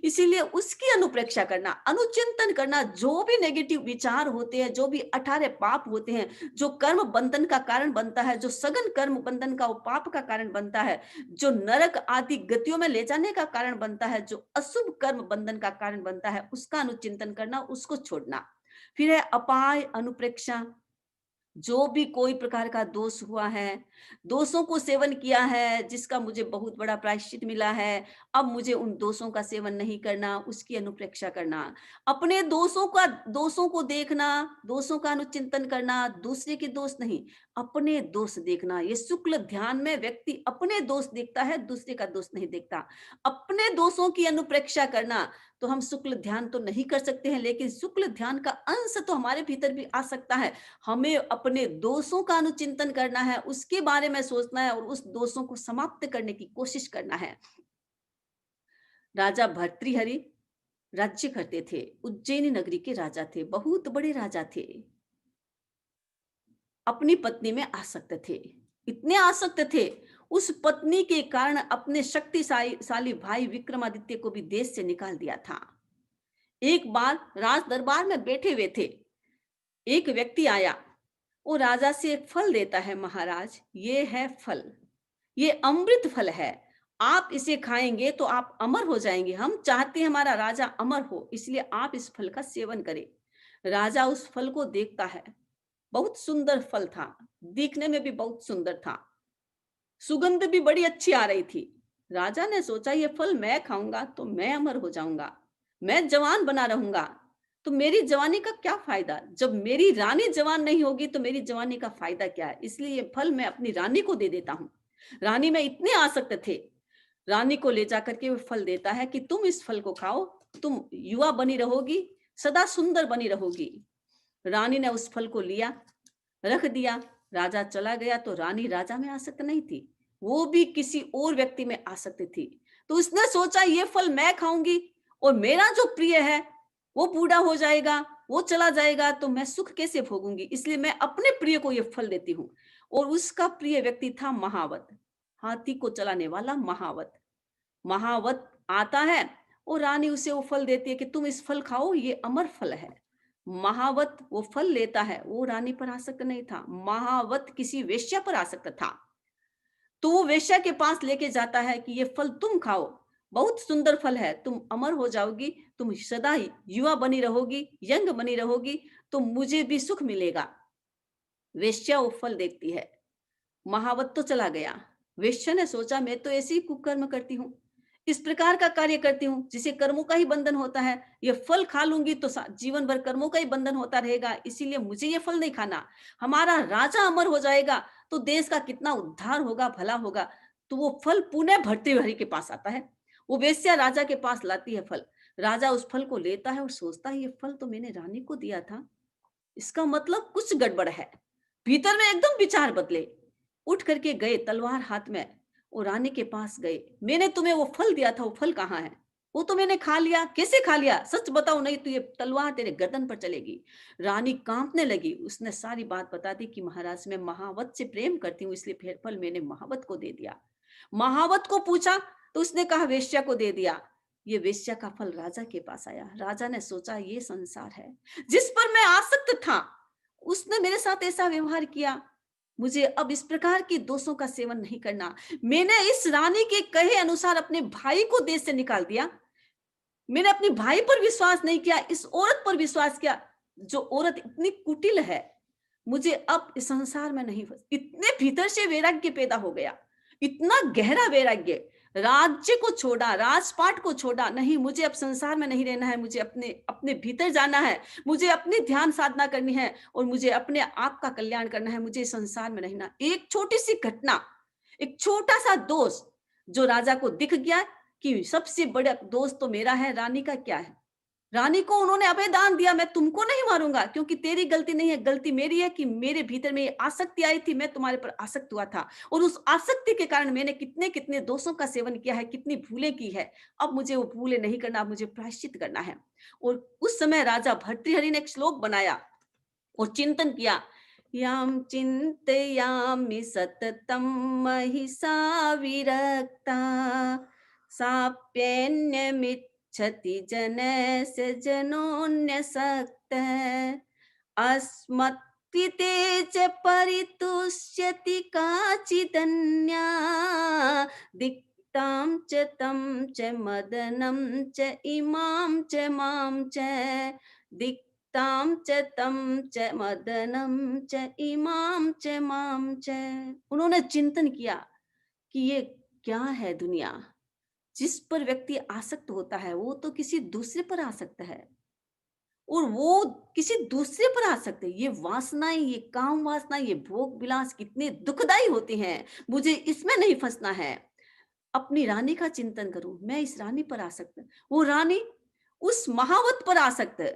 इसीलिए उसकी अनुप्रेक्षा करना, अनुचिंतन करना, जो भी नेगेटिव विचार होते हैं, जो भी 18 पाप होते हैं, जो कर्म बंधन का कारण बनता है, जो सघन कर्म बंधन का पाप का कारण बनता है, जो नरक आदि गतियों में ले जाने का कारण बनता है, जो अशुभ कर्म बंधन का कारण बनता है, उसका अनुचिंतन करना, उसको छोड़ना। फिर है अपाय अनुप्रेक्षा, जो भी कोई प्रकार का दोष हुआ है, दोषों को सेवन किया है जिसका मुझे बहुत बड़ा प्रायश्चित मिला है, अब मुझे उन दोषों का सेवन नहीं करना, उसकी अनुप्रेक्षा करना। अपने दोषों को देखना, दोषों का अनुचिंतन करना, दूसरे के दोष नहीं, अपने दोष देखना। ये शुक्ल ध्यान में व्यक्ति अपने दोष देखता है, दूसरे का दोष नहीं देखता। अपने दोषों की अनुप्रेक्षा करना, तो हम शुक्ल ध्यान तो नहीं कर सकते हैं, लेकिन शुक्ल ध्यान का अंश तो हमारे भीतर भी आ सकता है। हमें अपने दोषों का अनुचिंतन करना है, उसके बारे में सोचना है और उस दोषों को समाप्त करने की कोशिश करना है। राजा भर्तृहरि राज्य करते थे, उज्जैनी नगरी के राजा थे, बहुत बड़े राजा थे। अपनी पत्नी में आसक्त थे, इतने आसक्त थे, उस पत्नी के कारण अपने शक्तिशाली भाई विक्रमादित्य को भी देश से निकाल दिया था। एक बार राज दरबार में बैठे हुए थे, एक व्यक्ति आया, वो राजा से एक फल देता है, महाराज ये है फल, ये अमृत फल है, आप इसे खाएंगे तो आप अमर हो जाएंगे, हम चाहते हैं हमारा राजा अमर हो, इसलिए आप इस फल का सेवन करें। राजा उस फल को देखता है, बहुत सुंदर फल था, दिखने में भी बहुत सुंदर था, सुगंध भी बड़ी अच्छी आ रही थी। राजा ने सोचा ये फल मैं खाऊंगा तो मैं अमर हो जाऊंगा, मैं जवान बना रहूंगा, तो मेरी जवानी का क्या फायदा, जब मेरी रानी जवान नहीं होगी तो मेरी जवानी का फायदा क्या है, इसलिए ये फल मैं अपनी रानी को दे देता हूं। रानी में इतने आसक्त थे, रानी को ले जाकर के वो फल देता है कि तुम इस फल को खाओ, तुम युवा बनी रहोगी, सदा सुंदर बनी रहोगी। रानी ने उस फल को लिया, रख दिया, राजा चला गया तो रानी राजा में आसक्त नहीं थी, वो भी किसी और व्यक्ति में आसक्त थी। तो उसने सोचा ये फल मैं खाऊंगी और मेरा जो प्रिय है वो बूढ़ा हो जाएगा, वो चला जाएगा तो मैं सुख कैसे भोगूंगी, इसलिए मैं अपने प्रिय को ये फल देती हूँ। और उसका प्रिय व्यक्ति था महावत, हाथी को चलाने वाला महावत। महावत आता है और रानी उसे वो फल देती है कि तुम इस फल खाओ, ये अमर फल है। महावत वो फल लेता है, वो रानी पर आसक्त नहीं था, महावत किसी वेश्या पर आसक्त था। तो वो वेश्या के पास लेके जाता है कि ये फल तुम खाओ, बहुत सुंदर फल है, तुम अमर हो जाओगी, तुम सदा युवा बनी रहोगी, यंग बनी रहोगी, तो मुझे भी सुख मिलेगा। वेश्या वो फल देखती है, महावत तो चला गया। वेश्या ने सोचा मैं तो ऐसे ही कुकर्म करती हूँ, इस प्रकार का कार्य करती हूँ जिसे कर्मों का ही बंधन होता है, ये फल खा लूंगी तो जीवन भर कर्मों का ही बंधन होता रहेगा, इसीलिए मुझे ये फल नहीं खाना। हमारा राजा अमर हो जाएगा तो देश का कितना उद्धार होगा, भला होगा। तो वो फल पुनः भर्तृहरि के पास आता है, वो वेश्या राजा के पास लाती है फल। राजा उस फल को लेता है और सोचता है ये फल तो मैंने रानी को दिया था, इसका मतलब कुछ गड़बड़ है। भीतर में एकदम विचार बदले, उठ करके गए तलवार हाथ में और रानी के पास गए, मैंने तुम्हें वो फल दिया था, वो फल कहाँ है, वो तो मैंने खा लिया, कैसे खा लिया, सच बताओ नहीं तो ये तलवार तेरे गर्दन पर चलेगी। रानी कांपने लगी, उसने सारी बात बता दी कि महाराज मैं महावत से प्रेम करती हूँ, इसलिए फिर फल मैंने महावत को दे दिया। महावत को पूछा तो उसने कहा वेश्या को दे दिया। ये वेश्या का फल राजा के पास आया। राजा ने सोचा ये संसार है जिस पर मैं आसक्त था, उसने मेरे साथ ऐसा व्यवहार किया, मुझे अब इस प्रकार के दोषों का सेवन नहीं करना। मैंने इस रानी के कहे अनुसार अपने भाई को देश से निकाल दिया, मैंने अपने भाई पर विश्वास नहीं किया, इस औरत पर विश्वास किया, जो औरत इतनी कुटिल है, मुझे अब इस संसार में नहीं फंस। इतने भीतर से वैराग्य पैदा हो गया, इतना गहरा वैराग्य, राज्य को छोड़ा, राजपाट को छोड़ा, नहीं मुझे अब संसार में नहीं रहना है, मुझे अपने अपने भीतर जाना है, मुझे अपनी ध्यान साधना करनी है और मुझे अपने आप का कल्याण करना है, मुझे संसार में रहना। एक छोटी सी घटना, एक छोटा सा दोष जो राजा को दिख गया कि सबसे बड़ा दोस्त तो मेरा है, रानी का क्या है। रानी को उन्होंने अभय दान दिया, मैं तुमको नहीं मारूंगा क्योंकि तेरी गलती नहीं है, गलती मेरी है कि मेरे भीतर में ये आसक्ति आई थी, मैं तुम्हारे पर आसक्त हुआ था और उस आसक्ति के कारण मैंने कितने कितने दोषों का सेवन किया है, कितनी भूलें की है। अब मुझे वो भूलें नहीं करना, अब मुझे प्रायश्चित करना है। और उस समय राजा भर्तृहरि ने एक श्लोक बनाया और चिंतन किया, याम चिंतयामि सततम महिषा विरक्ता साप्यन्यमिच्छति जनस्य जनोन्यसक्तः अस्मत्कृते च परितुष्यति काचिदन्या दिक्तां च तं च मदनं च इमां च मां च दिक्तां च तं च मदनं च इमां च मां च। उन्होंने चिंतन किया कि ये क्या है दुनिया, जिस पर व्यक्ति आसक्त होता है वो तो किसी दूसरे पर आसक्त है और वो किसी दूसरे पर आसक्त है। ये वासनाएं, ये काम वासना, ये भोग विलास कितने दुखदाई होते हैं, मुझे इसमें नहीं फंसना है। अपनी रानी का चिंतन करूं, मैं इस रानी पर आसक्त हूं। वो रानी उस महावत पर आसक्त है।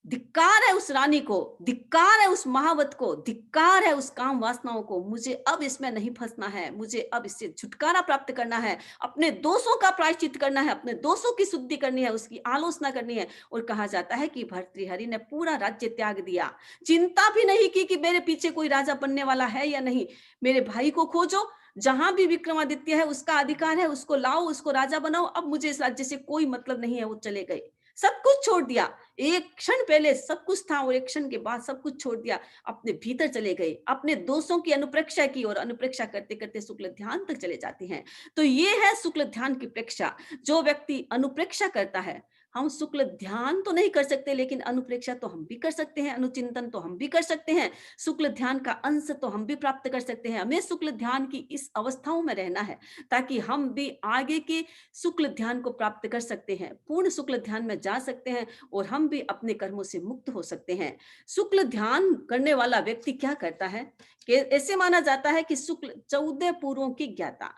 धिक्कार है उस रानी को, धिक्कार है उस महावत को, धिक्कार है उस काम वासनाओं को। मुझे अब इसमें नहीं फंसना है, मुझे अब इससे छुटकारा प्राप्त करना है, अपने दोषों का प्रायश्चित करना है, अपने दोषों की शुद्धि करनी है, उसकी आलोचना करनी है। और कहा जाता है कि भर्तृहरि ने पूरा राज्य त्याग दिया, चिंता भी नहीं की कि मेरे पीछे कोई राजा बनने वाला है या नहीं। मेरे भाई को खोजो, जहां भी विक्रमादित्य है उसका अधिकार है, उसको लाओ, उसको राजा बनाओ, अब मुझे इस राज्य से कोई मतलब नहीं है। वो चले गए, सब कुछ छोड़ दिया। एक क्षण पहले सब कुछ था और एक क्षण के बाद सब कुछ छोड़ दिया, अपने भीतर चले गए, अपने दोषों की अनुप्रेक्षा की, और अनुप्रेक्षा करते करते शुक्ल ध्यान तक चले जाते हैं। तो ये है शुक्ल ध्यान की प्रेक्षा। जो व्यक्ति अनुप्रेक्षा करता है, हम शुक्ल ध्यान तो नहीं कर सकते, लेकिन अनुप्रेक्षा तो हम भी कर सकते हैं, अनुचिंतन तो हम भी कर सकते हैं, शुक्ल ध्यान का अंश तो हम भी प्राप्त कर सकते हैं। हमें शुक्ल ध्यान की इस अवस्थाओं में रहना है, ताकि हम भी आगे के शुक्ल ध्यान को प्राप्त कर सकते हैं, पूर्ण शुक्ल ध्यान में जा सकते हैं, और हम भी अपने कर्मों से मुक्त हो सकते हैं। शुक्ल ध्यान करने वाला व्यक्ति क्या करता है कि ऐसे माना जाता है कि शुक्ल 14 पूर्वों की ज्ञाता,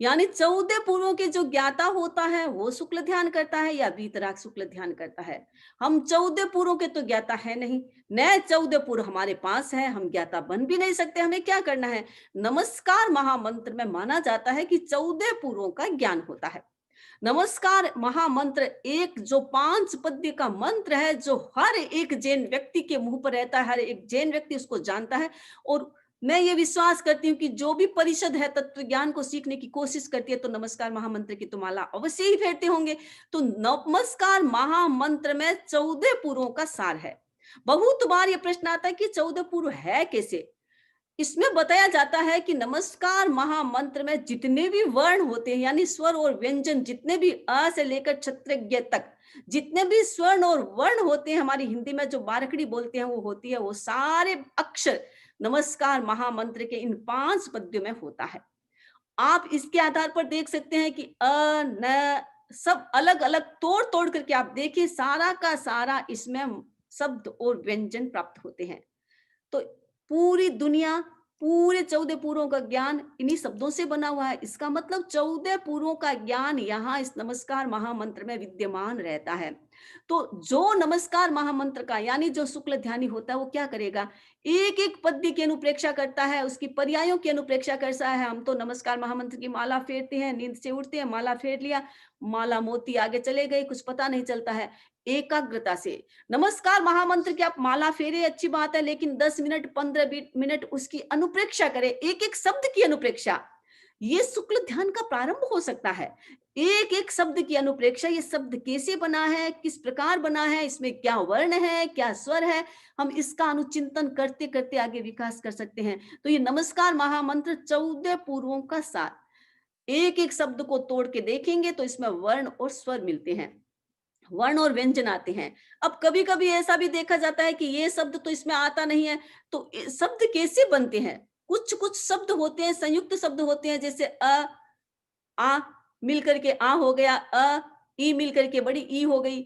यानी 14 पूर्वों के जो ज्ञाता होता है वो शुक्ल ध्यान करता है या वीतराग शुक्ल ध्यान करता है। हम 14 पूर्वों के तो ज्ञाता है नहीं, न 14 पूर्व हमारे पास है, हम ज्ञाता बन भी नहीं सकते। हमें क्या करना है, नमस्कार महामंत्र में माना जाता है कि 14 पूर्वों का ज्ञान होता है। नमस्कार महामंत्र एक जो 5 पद्य का मंत्र है, जो हर एक जैन व्यक्ति के मुंह पर रहता है, हर एक जैन व्यक्ति उसको जानता है। और मैं ये विश्वास करती हूँ कि जो भी परिषद है तत्व ज्ञान को सीखने की कोशिश करती है, तो नमस्कार महामंत्र की तो माला अवश्य ही फेरते होंगे। तो नमस्कार महामंत्र में 14 पूर्वों का सार है। बहुत बार ये प्रश्न आता है कि 14 पूर्व है कैसे। इसमें बताया जाता है कि नमस्कार महामंत्र में जितने भी वर्ण होते हैं, यानी स्वर और व्यंजन, जितने भी अ से लेकर क्षत्रज्ञ तक जितने भी स्वर्ण और वर्ण होते हैं, हमारी हिंदी में जो बारकड़ी बोलते हैं वो होती है, वो सारे अक्षर नमस्कार महामंत्र के इन 5 पद्यों में होता है। आप इसके आधार पर देख सकते हैं कि अ न सब अलग अलग तोड़ तोड़ करके आप देखिए, सारा का सारा इसमें शब्द और व्यंजन प्राप्त होते हैं। तो पूरी दुनिया, पूरे 14 पूर्वों का ज्ञान इन्हीं शब्दों से बना हुआ है। इसका मतलब 14 पूर्वों का ज्ञान यहाँ इस नमस्कार महामंत्र में विद्यमान रहता है। तो जो नमस्कार महामंत्र का यानी जो शुक्ल ध्यानी होता है, वो क्या करेगा, एक एक पद्य की अनुप्रेक्षा करता है, उसकी पर्यायों की अनुप्रेक्षा करता है। हम तो नमस्कार महामंत्र की माला फेरते हैं, नींद से उठते हैं, माला फेर लिया, माला मोती आगे चले गए, कुछ पता नहीं चलता है। एकाग्रता से नमस्कार महामंत्र की आप माला फेरे, अच्छी बात है, लेकिन 10 मिनट 15 मिनट उसकी अनुप्रेक्षा करें, एक एक शब्द की अनुप्रेक्षा। ये शुक्ल ध्यान का प्रारंभ हो सकता है। एक एक शब्द की अनुप्रेक्षा, ये शब्द कैसे बना है, किस प्रकार बना है, इसमें क्या वर्ण है, क्या स्वर है, हम इसका अनुचिंतन करते करते आगे विकास कर सकते हैं। तो ये नमस्कार महामंत्र 14 पूर्वों का सार, एक एक शब्द को तोड़ के देखेंगे तो इसमें वर्ण और स्वर मिलते हैं, वर्ण और व्यंजन आते हैं। अब कभी कभी ऐसा भी देखा जाता है कि ये शब्द तो इसमें आता नहीं है, तो शब्द कैसे बनते हैं, कुछ कुछ शब्द होते हैं, संयुक्त शब्द होते हैं, जैसे आ मिल करके आ हो गया, ई मिल करके बड़ी ई हो गई,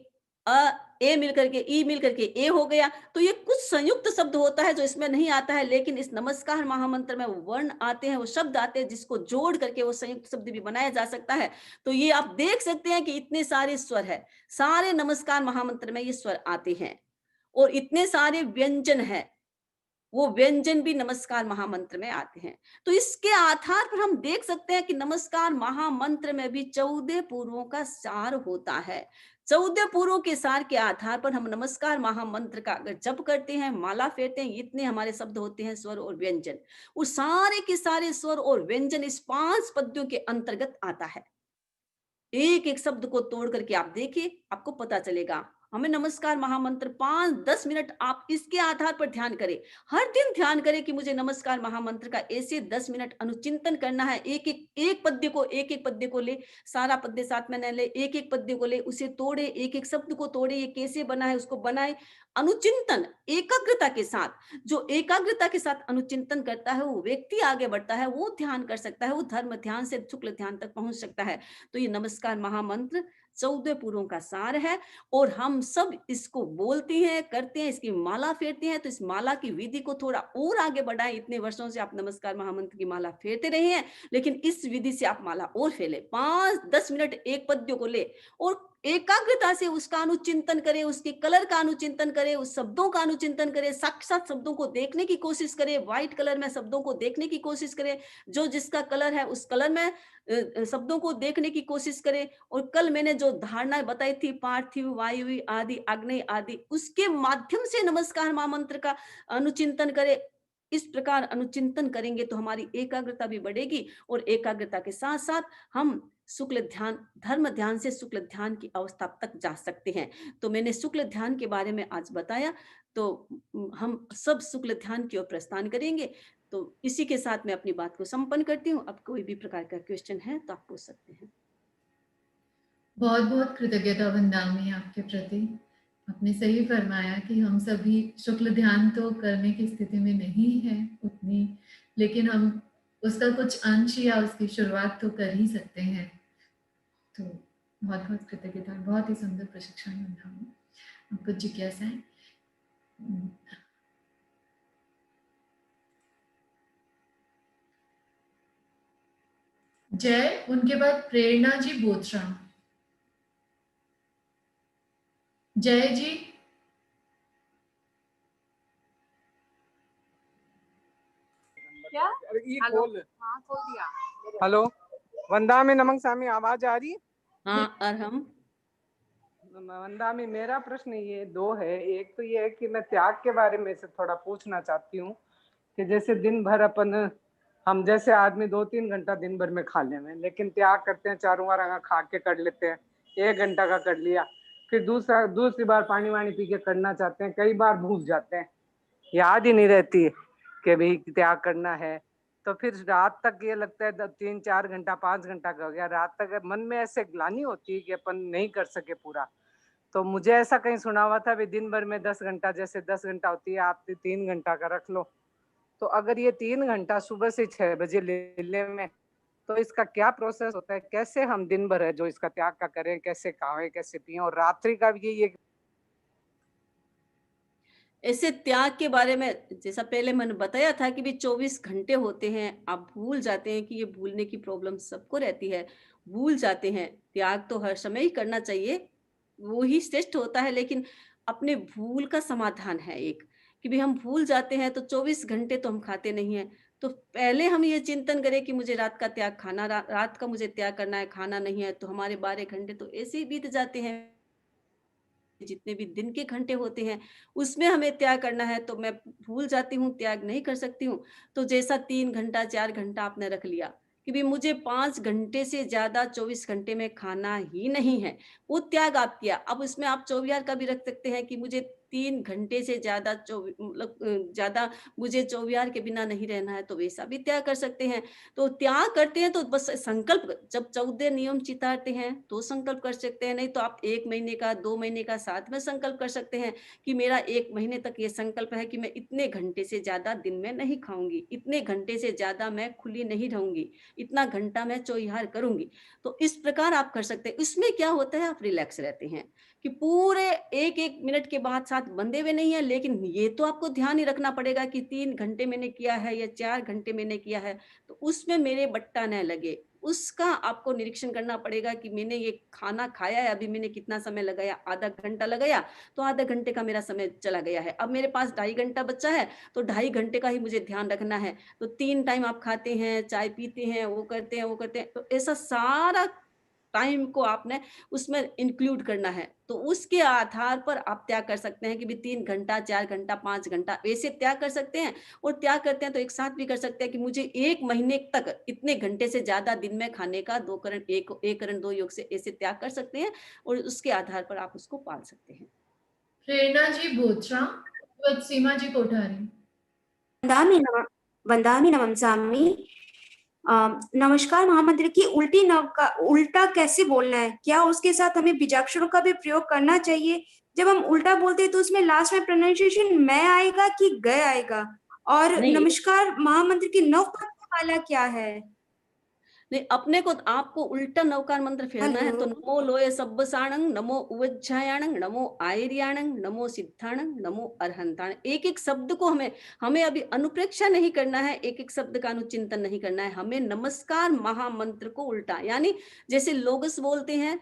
अ ए मिल करके ई मिल करके ए हो गया। तो ये कुछ संयुक्त शब्द होता है जो इसमें नहीं आता है, लेकिन इस नमस्कार महामंत्र में वो वर्ण आते हैं, वो शब्द आते हैं, जिसको जोड़ करके वो संयुक्त शब्द भी बनाया जा सकता है। तो ये आप देख सकते हैं कि इतने सारे स्वर है, सारे नमस्कार महामंत्र में ये स्वर आते हैं, और इतने सारे व्यंजन है, वो व्यंजन भी नमस्कार महामंत्र में आते हैं। तो इसके आधार पर हम देख सकते हैं कि नमस्कार महामंत्र में भी 14 पूर्वों का सार होता है। 14 पूर्वों के सार के आधार पर हम नमस्कार महामंत्र का अगर जप करते हैं, माला फेरते हैं, इतने हमारे शब्द होते हैं, स्वर और व्यंजन। वो सारे के सारे स्वर और व्यंजन इस 5 पद्यों के अंतर्गत आता है। एक एक शब्द को तोड़ करके आप देखिए, आपको पता चलेगा। हमें नमस्कार महामंत्र 5-10 मिनट आप इसके आधार पर ध्यान करें, हर दिन ध्यान करें कि मुझे नमस्कार महामंत्र का ऐसे 10 मिनट अनुचिंतन करना है। एक एक एक पद्य को, एक एक पद्य को ले, सारा पद्य साथ में न ले, एक एक पद्य को ले, उसे तोड़े, एक एक शब्द को तोड़े, ये कैसे बना है उसको बनाए। अनुचिंतन एकाग्रता के साथ, जो एकाग्रता के साथ अनुचिंतन करता है वो व्यक्ति आगे बढ़ता है, वो ध्यान कर सकता है, वो धर्म ध्यान से शुक्ल ध्यान तक पहुंच सकता है। तो ये नमस्कार महामंत्र 14 पूर्वों का सार है, और हम सब इसको बोलते हैं, करते हैं, इसकी माला फेरते हैं। तो इस माला की विधि को थोड़ा और आगे बढ़ाएं। इतने वर्षों से आप नमस्कार महामंत्र की माला फेरते रहे हैं, लेकिन इस विधि से आप माला और फेले, 5-10 मिनट एक पद्य को ले, और एकाग्रता से उसका अनुचिंतन करें, उसके कलर का अनुचिंतन करें, उस शब्दों का अनुचिंतन करें, साक्षात शब्दों को देखने की कोशिश करें, व्हाइट कलर में शब्दों को देखने की कोशिश करें, जो जिसका कलर है उस कलर में शब्दों को देखने की कोशिश करें। और कल मैंने जो धारणाएं बताई थी, पार्थिव, वायु आदि, आग्नेय आदि, उसके माध्यम से नमस्कार महामंत्र का अनुचिंतन करें। इस प्रकार अनुचिंतन करेंगे तो हमारी एकाग्रता भी बढ़ेगी, और एकाग्रता के साथ साथ हम शुक्ल ध्यान, धर्म ध्यान से शुक्ल ध्यान की अवस्था तक जा सकते हैं। तो मैंने शुक्ल ध्यान के बारे में आज बताया, तो हम सब शुक्ल ध्यान की ओर प्रस्थान करेंगे। तो इसी के साथ मैं अपनी बात को संपन्न करती हूँ। अब कोई भी प्रकार का क्वेश्चन है तो आप पूछ सकते हैं। बहुत बहुत कृतज्ञता वंदामी आपके प्रति। आपने सही फरमाया कि हम सभी शुक्ल ध्यान तो करने की स्थिति में नहीं है उतनी, लेकिन हम उसका कुछ अंश या उसकी शुरुआत तो कर ही सकते हैं। तो बहुत बहुत कृतज्ञता, बहुत ही सुंदर प्रशिक्षण वंदामी। अब कुछ जिज्ञासाएं। जय, उनके बाद प्रेरणा जी बोथरा। जय जी। क्या? हेलो, हाँ खोल दिया। हेलो, वंदामी नमक स्वामी, आवाज आ रही? हाँ, और हम वंदामी, मेरा प्रश्न ये दो है। एक तो ये है कि मैं त्याग के बारे में से थोड़ा पूछना चाहती हूँ कि जैसे दिन भर अपन, हम जैसे आदमी 2-3 घंटा दिन भर में खा लें, लेकिन त्याग करते हैं, चारों बार खा के कर लेते हैं, 1 घंटा का कर लिया, फिर दूसरी बार पानी वानी पी के करना चाहते हैं, कई बार भूल जाते हैं, याद ही नहीं रहती कि भाई त्याग करना है। तो फिर रात तक ये लगता है 3-4 घंटा 5 घंटा का हो गया, रात तक मन में ऐसे ग्लानि होती है कि अपन नहीं कर सके पूरा। तो मुझे ऐसा कहीं सुना हुआ था भी दिन भर में 10 घंटा, जैसे 10 घंटा होती है, आप 3 घंटा का रख लो। तो अगर ये 3 घंटा सुबह से 6 बजे ले में, तो इसका क्या प्रोसेस होता है? कैसे हम दिन भर है जो इसका त्याग का करें, कैसे खाएं, कैसे पिए? और रात्रि का भी ये ऐसे त्याग के बारे में जैसा पहले मैंने बताया था कि भी 24 घंटे होते हैं, आप भूल जाते हैं कि ये भूलने की प्रॉब्लम सबको रहती है, भूल जाते हैं। त्याग तो हर समय ही करना चाहिए, वो ही श्रेष्ठ होता है, लेकिन अपने भूल का समाधान है एक, कि भी हम भूल जाते हैं तो 24 घंटे तो हम खाते नहीं हैं। तो पहले हम ये चिंतन करें कि मुझे रात का त्याग खाना, रात का मुझे त्याग करना है, खाना नहीं है, तो हमारे 12 घंटे तो ऐसे ही बीत जाते हैं। जितने भी दिन के घंटे होते हैं, उसमें हमें त्याग करना है, तो मैं भूल जाती हूँ, त्याग नहीं कर सकती हूँ। तो जैसा 3 घंटा, 4 घंटा आपने रख लिया कि भई मुझे 5 घंटे से ज़्यादा 24 घंटे में खाना ही नहीं है, वो त्याग आप किया। अब उसमें आप 24 का भी रख सकते हैं कि मुझे 3 घंटे से ज़्यादा मतलब ज़्यादा मुझे 24 के बिना नहीं रहना है, तो वैसा भी त्याग कर सकते हैं। तो त्याग करते हैं तो बस संकल्प, जब 14 नियम चिताते हैं तो संकल्प कर सकते हैं, नहीं तो आप 1 महीने का, 2 महीने का साथ में संकल्प कर सकते हैं कि मेरा 1 महीने तक ये संकल्प है कि मैं इतने घंटे से ज़्यादा दिन में नहीं खाऊँगी, इतने घंटे से ज़्यादा मैं खुली नहीं रहूँगी, इतना घंटा मैं चौहार करूँगी। तो इस प्रकार आप कर सकते हैं। इसमें क्या होता है, आप रिलैक्स रहते हैं कि पूरे 1-1 मिनट के बाद साथ बंधे हुए नहीं है, लेकिन ये तो आपको ध्यान ही रखना पड़ेगा कि 3 घंटे मैंने किया है या 4 घंटे मैंने किया है, तो उसमें मेरे बट्टा न लगे। उसका आपको निरीक्षण करना पड़ेगा कि मैंने ये खाना खाया है, अभी मैंने कितना समय लगाया, आधा घंटा लगाया, तो आधे घंटे का मेरा समय चला गया है। अब मेरे पास 2.5 घंटा बचा है, तो 2.5 घंटे का ही मुझे ध्यान रखना है। तो 3 टाइम आप खाते हैं, चाय पीते हैं, वो करते हैं, वो करते हैं, तो ऐसा सारा टाइम को आपने उसमें इंक्लूड करना है। तो उसके आधार पर आप त्याग कर सकते हैं कि भी 3 घंटा, 4 घंटा, 5 घंटा वैसे त्याग कर सकते हैं। और त्याग करते हैं तो एक साथ भी कर सकते हैं कि मुझे 1 महीने तक इतने घंटे से ज़्यादा दिन में खाने का 2 करण 1 करण 2 योग से ऐसे त्याग कर सकते हैं, और उसके आधार पर आप उसको पाल सकते हैं। प्रेरणा जी बोथरा, सीमा जी कोठारी। वंदामि नमः वंदामि नमस्वामी। नमस्कार महामंत्र की उल्टी नव का उल्टा कैसे बोलना है? क्या उसके साथ हमें बीजाक्षरों का भी प्रयोग करना चाहिए? जब हम उल्टा बोलते हैं तो उसमें लास्ट में प्रोनाउंसिएशन मैं आएगा कि ग आएगा? और नहीं, नमस्कार महामंत्र की नव पद वाला क्या है? नहीं, अपने को आपको उल्टा नवकार मंत्र फेरना है। तो हेलो। नमो लोय सब्बसाणं, नमो उवज्झायाणं, नमो आयर्याणं, नमो सिद्धाणं, नमो अरहंताणं। एक एक शब्द को हमें हमें अभी अनुप्रेक्षा नहीं करना है, एक एक शब्द का अनुचिंतन नहीं करना है। हमें नमस्कार महामंत्र को उल्टा, यानी जैसे लोगस बोलते हैं,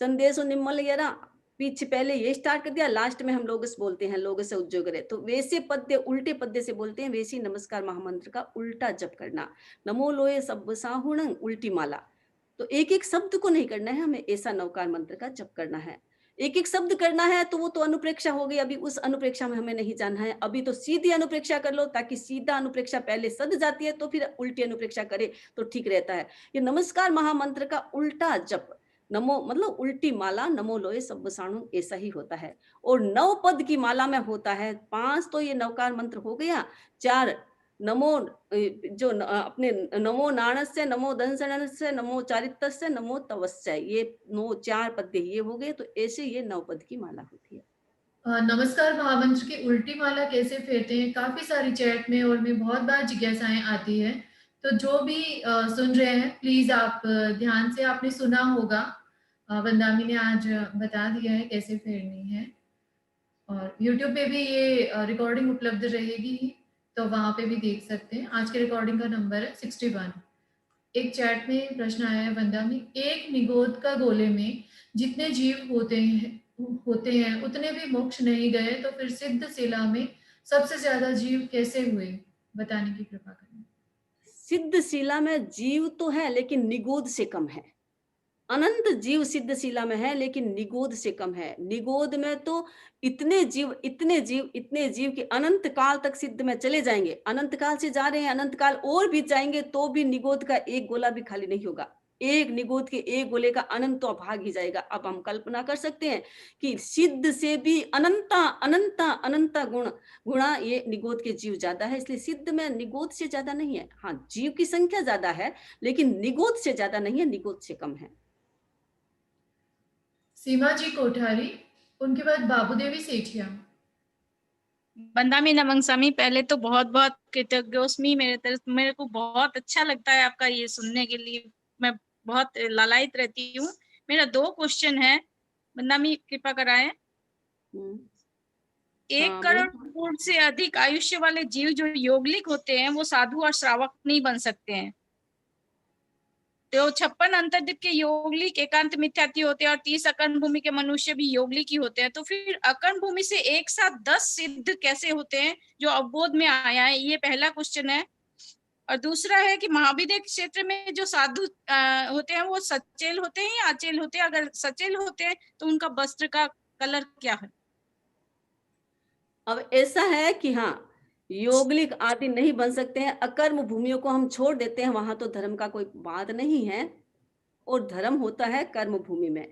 चंदेशो निम्मल यरा, पीछे पहले ये स्टार्ट कर दिया, लास्ट में हम लोगस बोलते हैं, लोग से उद्योग करे, तो वैसे पद्य उल्टे पद्य से बोलते हैं, वैसे ही नमस्कार महामंत्र का उल्टा जप करना। नमो लोए सब साहुणं उल्टी माला, तो एक एक शब्द को नहीं करना है हमें, ऐसा नवकार मंत्र का जप करना है। एक एक शब्द करना है तो वो तो अनुप्रेक्षा हो गई, अभी उस अनुप्रेक्षा में हमें नहीं जाना है। अभी तो सीधी अनुप्रेक्षा कर लो, ताकि सीधा अनुप्रेक्षा पहले सद जाती है तो फिर उल्टी अनुप्रेक्षा करे तो ठीक रहता है। ये नमस्कार महामंत्र का उल्टा जप, नमो मतलब उल्टी माला, नमो लोए सब साणु, ऐसा ही होता है। और 9 पद की माला में होता है, 5 तो ये नवकार मंत्र हो गया, 4 नमो जो अपने नमो नाणस्य, नमो दंसनस्य, नमो चारित्रस्य, नमो तवस्य, ये 4 पद्य ये हो गए। तो ऐसे ये 9 पद की माला होती है। नमस्कार महामंत्र की उल्टी माला कैसे फेरते हैं, काफी सारी चैट में और में बहुत बार जिज्ञासाएं आती है। तो जो भी सुन रहे हैं प्लीज आप ध्यान से, आपने सुना होगा, वंदामी ने आज बता दिया है कैसे फेरनी है, और YouTube पे भी ये रिकॉर्डिंग उपलब्ध रहेगी, तो वहां पे भी देख सकते हैं। आज के रिकॉर्डिंग का नंबर है 61। एक चैट में प्रश्न आया है वंदामी, एक निगोद का गोले में जितने जीव होते हैं उतने भी मोक्ष नहीं गए, तो फिर सिद्ध शिला में सबसे ज्यादा जीव कैसे हुए, बताने की कृपा करें। सिद्ध शिला में जीव तो है लेकिन निगोद से कम है। अनंत जीव सिद्ध शिला में है लेकिन निगोद से कम है। निगोद में तो इतने जीव इतने जीव इतने जीव कि अनंत काल तक सिद्ध में चले जाएंगे, अनंत काल से जा रहे हैं, अनंत काल और भी जाएंगे तो भी निगोद का एक गोला भी खाली नहीं होगा। एक निगोद के एक गोले का अनंत तो भाग ही जाएगा। अब हम कल्पना कर सकते हैं कि सिद्ध से भी अनंता अनंता अनंता गुणा ये निगोद के जीव ज्यादा है, इसलिए सिद्ध में निगोद से ज्यादा नहीं है। हाँ, जीव की संख्या ज्यादा है लेकिन निगोद से ज्यादा नहीं है, निगोद से कम है। सीमा जी कोठारी, उनके बाद बाबू देवी सेठिया। वंदामी नमन स्वामी, पहले तो बहुत बहुत कृतज्ञोस्मी मेरे तरफ, मेरे को बहुत अच्छा लगता है आपका ये सुनने के लिए, मैं बहुत लालायित रहती हूँ। मेरा 2 क्वेश्चन है, वंदामी कृपा कराएं। 1 करोड़ से अधिक आयुष्य वाले जीव जो योगलिक होते हैं वो साधु और श्रावक नहीं बन सकते हैं। तो 56 अंतर्दीप के योगलिक एकांत मिथ्यार्थी होते हैं और 30 अकर्ण भूमि के मनुष्य भी योगलिक ही होते हैं। तो फिर अकर्ण भूमि से एक साथ 10 सिद्ध कैसे होते हैं जो अवबोध में आया है, ये पहला क्वेश्चन है। और दूसरा है कि महाविद्य क्षेत्र में जो साधु होते हैं वो सचेल होते हैं या अचेल होते हैं? अगर सचेल होते हैं तो उनका वस्त्र का कलर क्या है? अब ऐसा है कि हाँ, योगलिक आदि नहीं बन सकते हैं, अकर्म भूमियों को हम छोड़ देते हैं, वहां तो धर्म का कोई बात नहीं है, और धर्म होता है कर्म भूमि में।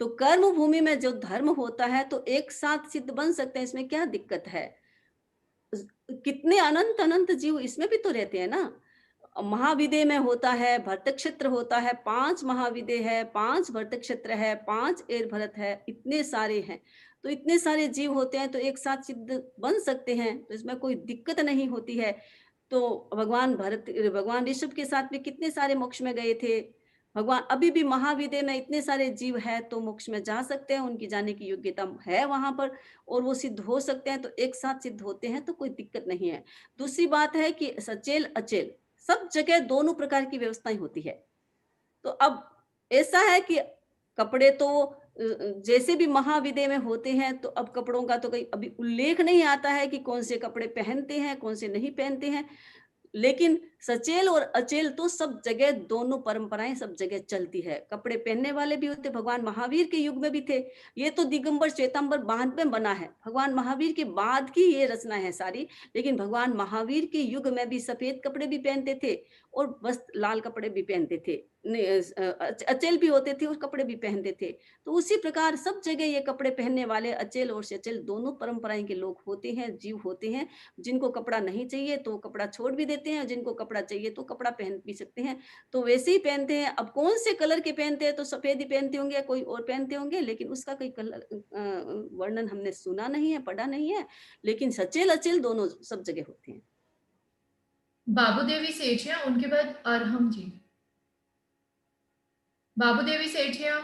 तो कर्म भूमि में जो धर्म होता है तो एक साथ सिद्ध बन सकते हैं, इसमें क्या दिक्कत है? कितने अनंत अनंत जीव इसमें भी तो रहते हैं ना। महाविदय में होता है, भरत क्षेत्र होता है, 5 महाविदय है, 5 भरत क्षेत्र है, 5 एर भरत है, इतने सारे हैं। तो इतने सारे जीव होते हैं तो एक साथ सिद्ध बन सकते हैं, तो इसमें कोई दिक्कत नहीं होती है। तो भगवान ऋषभ के साथ भी कितने सारे मोक्ष में गए थे भगवान। अभी भी महाविदय में इतने सारे जीव है तो मोक्ष में जा सकते हैं, उनकी जाने की योग्यता है वहां पर, और वो सिद्ध हो सकते हैं, तो एक साथ सिद्ध होते हैं तो कोई दिक्कत नहीं है। दूसरी बात है कि सचेल अचेल सब जगह दोनों प्रकार की व्यवस्थाएं होती है। तो अब ऐसा है कि कपड़े तो जैसे भी महाविदय में होते हैं, तो अब कपड़ों का तो कोई अभी उल्लेख नहीं आता है कि कौन से कपड़े पहनते हैं कौन से नहीं पहनते हैं, लेकिन सचेल और अचेल तो सब जगह दोनों परंपराएं सब जगह चलती है। कपड़े पहनने वाले भी होते, भगवान महावीर के युग में भी थे। ये तो दिगंबर श्वेतांबर बाद में बना है, भगवान महावीर के बाद की ये रचना है सारी। लेकिन भगवान महावीर के युग में भी सफेद कपड़े भी पहनते थे और वस्त्र लाल कपड़े भी पहनते थे, अचेल भी होते थे और कपड़े भी पहनते थे। तो उसी प्रकार सब जगह ये कपड़े पहनने वाले अचेल और सचेल दोनों परंपराएं के लोग होते हैं, जीव होते हैं। जिनको कपड़ा नहीं चाहिए तो कपड़ा छोड़ भी देते हैं, जिनको कपड़ा चाहिए तो कपड़ा पहन भी सकते हैं, तो वैसे ही पहनते हैं। अब कौन से कलर के पहनते हैं, तो सफेद ही पहनते होंगे, कोई और पहनते होंगे, लेकिन उसका कोई कलर वर्णन हमने सुना नहीं है, पढ़ा नहीं है। लेकिन सचेल अचेल दोनों सब जगह होते हैं। बाबू देवी सेठिया, उनके बाद अरहम जी। बाबू देवी सेठिया।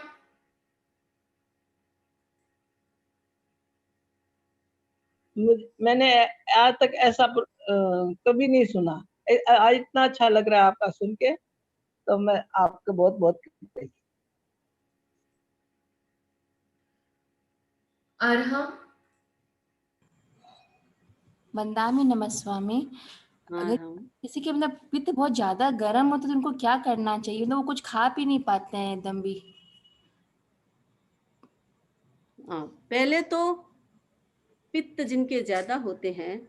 मैंने आज तक ऐसा कभी नहीं सुना, आज इतना अच्छा लग रहा है आपका सुन के, तो मैं आपको बहुत बहुत अरहम। वंदामि नमः स्वामी। हाँ अगर हम किसी के मतलब पित्त बहुत ज्यादा गर्म होता है तो उनको क्या करना चाहिए? मतलब वो कुछ खा पी नहीं पाते हैं एकदम भी। हाँ, पहले तो पित्त जिनके ज्यादा होते हैं,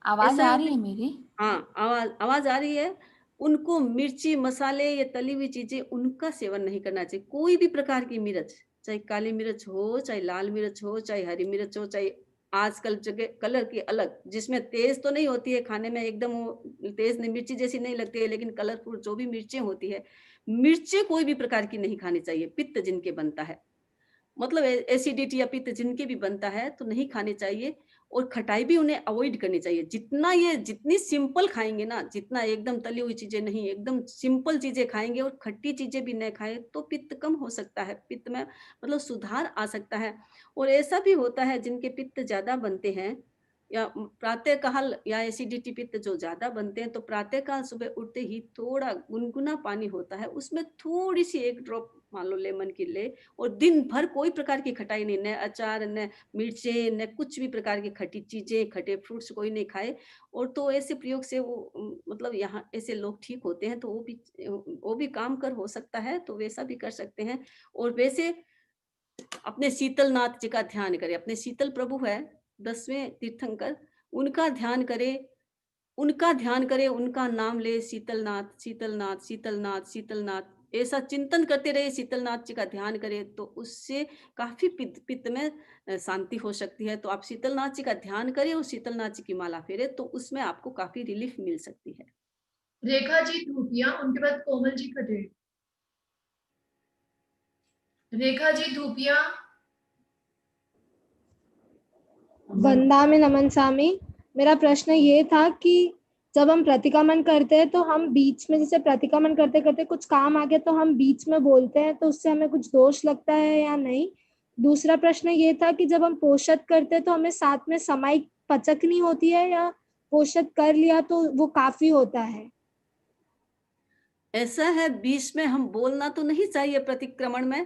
आवाज ऐसा आ है रही कि है मेरी? हाँ, आवाज आवाज आ रही है। उनको मिर्ची मसाले या तली हुई चीजें उनका सेवन नहीं करना चाहिए। कोई भी प्रकार की मिर्च, चाहे काली मिर्च हो, चाहे लाल मिर्च हो, चाहे हरी मिर्च हो, चाहे आजकल जगह कलर की अलग, जिसमें तेज तो नहीं होती है खाने में, एकदम वो तेज नहीं, मिर्ची जैसी नहीं लगती है, लेकिन कलरफुल जो भी मिर्चें होती है, मिर्चें कोई भी प्रकार की नहीं खानी चाहिए। पित्त जिनके बनता है, मतलब एसिडिटी या पित्त जिनके भी बनता है तो नहीं खाने चाहिए। और खटाई भी उन्हें अवॉइड करनी चाहिए। जितना ये जितनी सिंपल खाएंगे ना, जितना एकदम तली हुई चीजें नहीं, एकदम सिंपल चीजें खाएंगे और खट्टी चीजें भी नहीं खाएं, तो पित्त कम हो सकता है, पित्त में मतलब सुधार आ सकता है। और ऐसा भी होता है जिनके पित्त ज्यादा बनते हैं, या प्रातः काल या एसिडिटी पित्त जो ज्यादा बनते हैं, तो प्रातः काल सुबह उठते ही थोड़ा गुनगुना पानी होता है, उसमें थोड़ी सी एक ड्रॉप मान लो लेमन की ले, और दिन भर कोई प्रकार की खटाई नहीं, न अचार, न मिर्चें, न कुछ भी प्रकार की खट्टी चीजें, खट्टे फ्रूट्स कोई नहीं खाए। और तो ऐसे प्रयोग से वो मतलब यहाँ ऐसे लोग ठीक होते हैं, तो वो भी काम कर हो सकता है, तो वैसा भी कर सकते हैं। और वैसे अपने शीतलनाथ जी का ध्यान करें। अपने शीतल प्रभु है 10वें तीर्थंकर, उनका ध्यान करें, उनका ध्यान करें, उनका नाम ले, शीतलनाथ शीतलनाथ शीतलनाथ शीतलनाथ, ऐसा चिंतन करते रहे, शीतलनाथ जी का ध्यान करें, तो उससे काफी पित्त में शांति हो सकती है। तो आप शीतलनाथ जी का ध्यान करें और शीतलनाथ जी की माला फेरे, तो उसमें आपको काफी रिलीफ मिल सकती है। रेखा जी धूपिया, उनके बाद कोमल जी खटेड़। रेखा जी धूपिया। वंदा में नमन स्वामी। मेरा प्रश्न ये था कि जब हम प्रतिक्रमण करते हैं तो हम बीच में, जैसे प्रतिक्रमण करते करते कुछ काम आ गया तो हम बीच में बोलते हैं, तो उससे हमें कुछ दोष लगता है या नहीं? दूसरा प्रश्न ये था कि जब हम पोषद करते हैं तो हमें साथ में समाई पचकनी होती है, या पोषद कर लिया तो वो काफी होता है? ऐसा है, बीच में हम बोलना तो नहीं चाहिए प्रतिक्रमण में,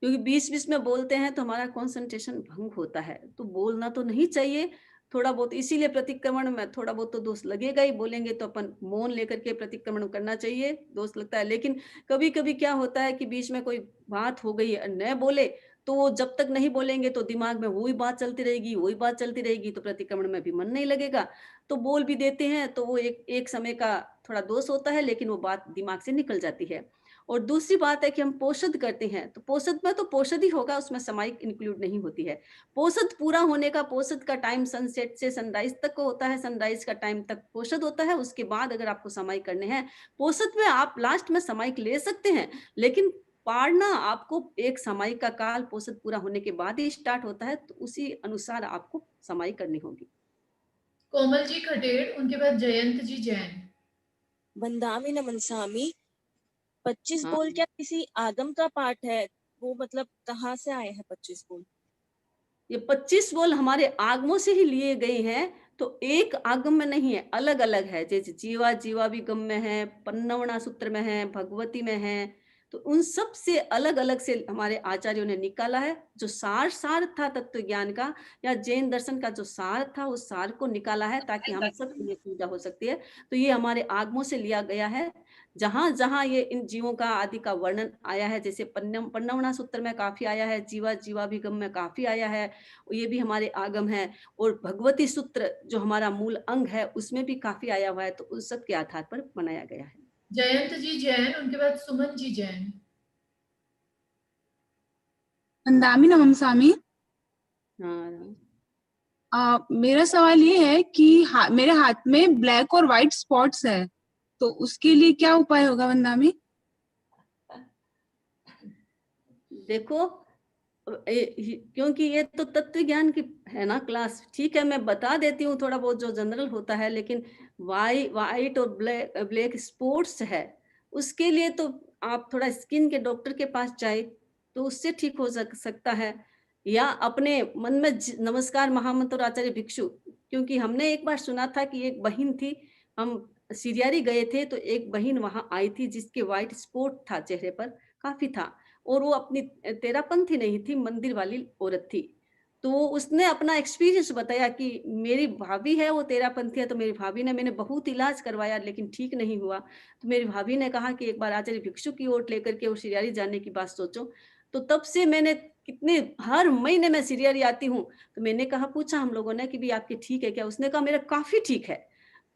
क्योंकि बीच बीच में बोलते हैं तो हमारा कंसंट्रेशन भंग होता है, तो बोलना तो नहीं चाहिए थोड़ा बहुत। इसीलिए प्रतिक्रमण में थोड़ा बहुत तो दोष लगेगा ही, बोलेंगे तो अपन मौन लेकर के प्रतिक्रमण करना चाहिए, दोष लगता है। लेकिन कभी कभी क्या होता है कि बीच में कोई बात हो गई न बोले, तो वो जब तक नहीं बोलेंगे तो दिमाग में वही बात चलती रहेगी, वही बात चलती रहेगी, तो प्रतिक्रमण में भी मन नहीं लगेगा। तो बोल भी देते हैं तो वो एक एक समय का थोड़ा दोष होता है, लेकिन वो बात दिमाग से निकल जाती है। और दूसरी बात है कि हम पोषद करते हैं, तो पोषद में तो पोषद ही होगा, उसमें समाइक इंक्लूड नहीं होती है। पोषद पूरा होने का, पोषद का टाइम सनसेट से सनराइज तक को होता है, सनराइज का टाइम तक पोषद होता है, उसके बाद अगर आपको समाइक करने हैं, पोषद में आप लास्ट में समाइक ले सकते हैं, लेकिन पाड़ना आपको एक समाइक का काल पोषद पूरा होने के बाद ही स्टार्ट होता है, तो उसी अनुसार आपको समाइक करनी होगी। कोमल जी खटेड़, उनके बाद जयंत जी जैन। वंदामि नमन स्वामी। 25 हाँ, बोल क्या किसी आगम का पाठ है? वो मतलब कहाँ से आए हैं 25 बोल? ये 25 बोल हमारे आगमों से ही लिए गए हैं, तो एक आगम में नहीं है, अलग अलग है। जैसे जीवा जीवा भी गम में है, पन्नवणा सूत्र में है, भगवती में है, तो उन सब से अलग अलग से हमारे आचार्यों ने निकाला है। जो सार सार था तत्व ज्ञान का या जैन दर्शन का जो सार था, उस सार को निकाला है ताकि हम सब की ये सुविधा हो सकती है। तो ये हमारे आगमों से लिया गया है। जहां जहां ये इन जीवों का आदि का वर्णन आया है, जैसे पन्नवणा सूत्र में काफी आया है, जीवा जीवा भी गम में काफी आया है, ये भी हमारे आगम है। और भगवती सूत्र जो हमारा मूल अंग है, उसमें भी काफी आया हुआ है, तो उस सब के आधार पर बनाया गया है। जयंत जी जैन, उनके बाद सुमन जी जैन। वंदामि नमः स्वामी। हाँ, मेरा सवाल ये है कि मेरे हाथ में ब्लैक और व्हाइट स्पॉट्स है, तो उसके लिए क्या उपाय होगा वंदामि? देखो, क्योंकि ये तो तत्व ज्ञान की है ना क्लास, ठीक है, मैं बता देती हूँ थोड़ा बहुत जो जनरल होता है, लेकिन वाइट और ब्लैक स्पॉट्स है, उसके लिए तो आप थोड़ा स्किन के डॉक्टर के पास जाए, तो उससे ठीक हो सकता है। या अपने मन में नमस्कार महामंत्र आचार्य भिक्षु, क्योंकि हमने एक बार सुना था कि एक बहन थी, हम सिरियारी गए थे, तो एक बहन वहां आई थी जिसके व्हाइट स्पॉट था चेहरे पर, काफी था, और वो अपनी तेरापंथी नहीं थी, मंदिर वाली औरत थी। तो उसने अपना एक्सपीरियंस बताया कि मेरी भाभी है वो तेरापंथी है, तो मेरी भाभी ने, मैंने बहुत इलाज करवाया लेकिन ठीक नहीं हुआ। तो मेरी भाभी ने कहा कि एक बार आचार्य भिक्षु की ओट लेकर के और सिरियारी जाने की बात सोचो। तो तब से मैंने कितने, हर महीने मैं सिरियारी आती हूँ। तो मैंने कहा, पूछा हम लोगों ने कि भी आपकी ठीक है क्या? उसने कहा मेरा काफी ठीक है,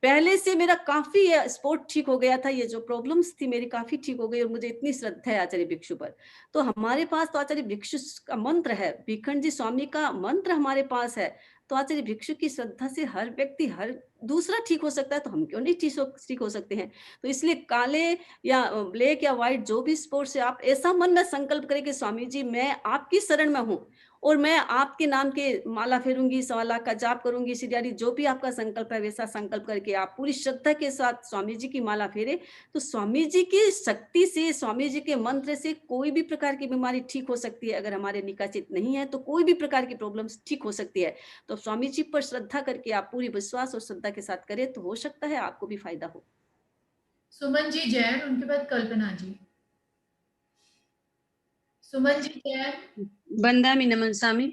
पहले से मेरा काफी स्पोर्ट ठीक हो गया था, ये जो प्रॉब्लम्स थी मेरी काफी ठीक हो गई और मुझे इतनी श्रद्धा है आचार्य भिक्षु पर। तो हमारे पास तो आचार्य भिक्षु का मंत्र है, भीखंड जी स्वामी का मंत्र हमारे पास है। तो आचार्य भिक्षु की श्रद्धा से हर व्यक्ति, हर दूसरा ठीक हो सकता है, तो हम क्यों नहीं ठीक हो सकते हैं? तो इसलिए काले या ब्लैक या व्हाइट जो भी स्पोर्ट से आप ऐसा मन में संकल्प करें कि स्वामी जी मैं आपकी शरण में हूँ और मैं आपके नाम के माला फेरूंगी, 1.25 लाख का जाप करूंगी, सिरियारी, जो भी आपका संकल्प है वैसा संकल्प करके आप पूरी श्रद्धा के साथ स्वामी जी की माला फेरे। तो स्वामी जी की शक्ति से, स्वामी जी के मंत्र से कोई भी प्रकार की बीमारी ठीक हो सकती है। अगर हमारे निकाचित नहीं है तो कोई भी प्रकार की प्रॉब्लम्स ठीक हो सकती है। तो स्वामी जी पर श्रद्धा करके आप पूरी विश्वास और श्रद्धा के साथ करें तो हो सकता है आपको भी फायदा हो। सुमन जी जैन, उनके बाद कल्पना जी। सुमन जी जैन। बंदामी नमन स्वामी।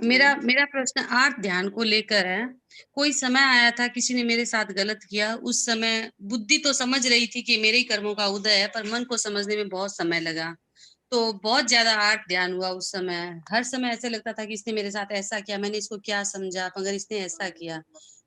मेरा प्रश्न आर्त ध्यान को लेकर है। कोई समय आया था, किसी ने मेरे साथ गलत किया, उस समय बुद्धि तो समझ रही थी कि मेरे ही कर्मों का उदय है, पर मन को समझने में बहुत समय लगा। तो बहुत ज्यादा आर्त ध्यान हुआ उस समय। हर समय ऐसे लगता था कि इसने मेरे साथ ऐसा किया, मैंने इसको क्या समझा, मगर इसने ऐसा किया।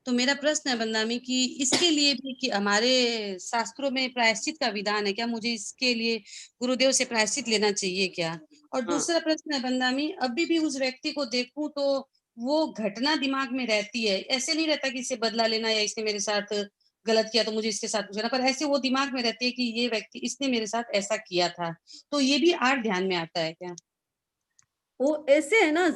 तो मेरा प्रश्न है बंदामी कि इसके लिए भी कि हमारे शास्त्रों में प्रायश्चित का विधान है क्या? मुझे इसके लिए गुरुदेव से प्रायश्चित लेना चाहिए क्या? और दूसरा प्रश्न है बंदामी, अभी भी उस व्यक्ति को देखूं तो वो घटना दिमाग में रहती है। ऐसे नहीं रहता कि इससे बदला लेना या इसने मेरे साथ गलत किया तो मुझे इसके साथ कुछ करना, पर ऐसे वो दिमाग में रहती है कि ये व्यक्ति, इसने मेरे साथ ऐसा किया था। तो ये भी आर्ट ध्यान में आता है क्या? वो ऐसे है ना,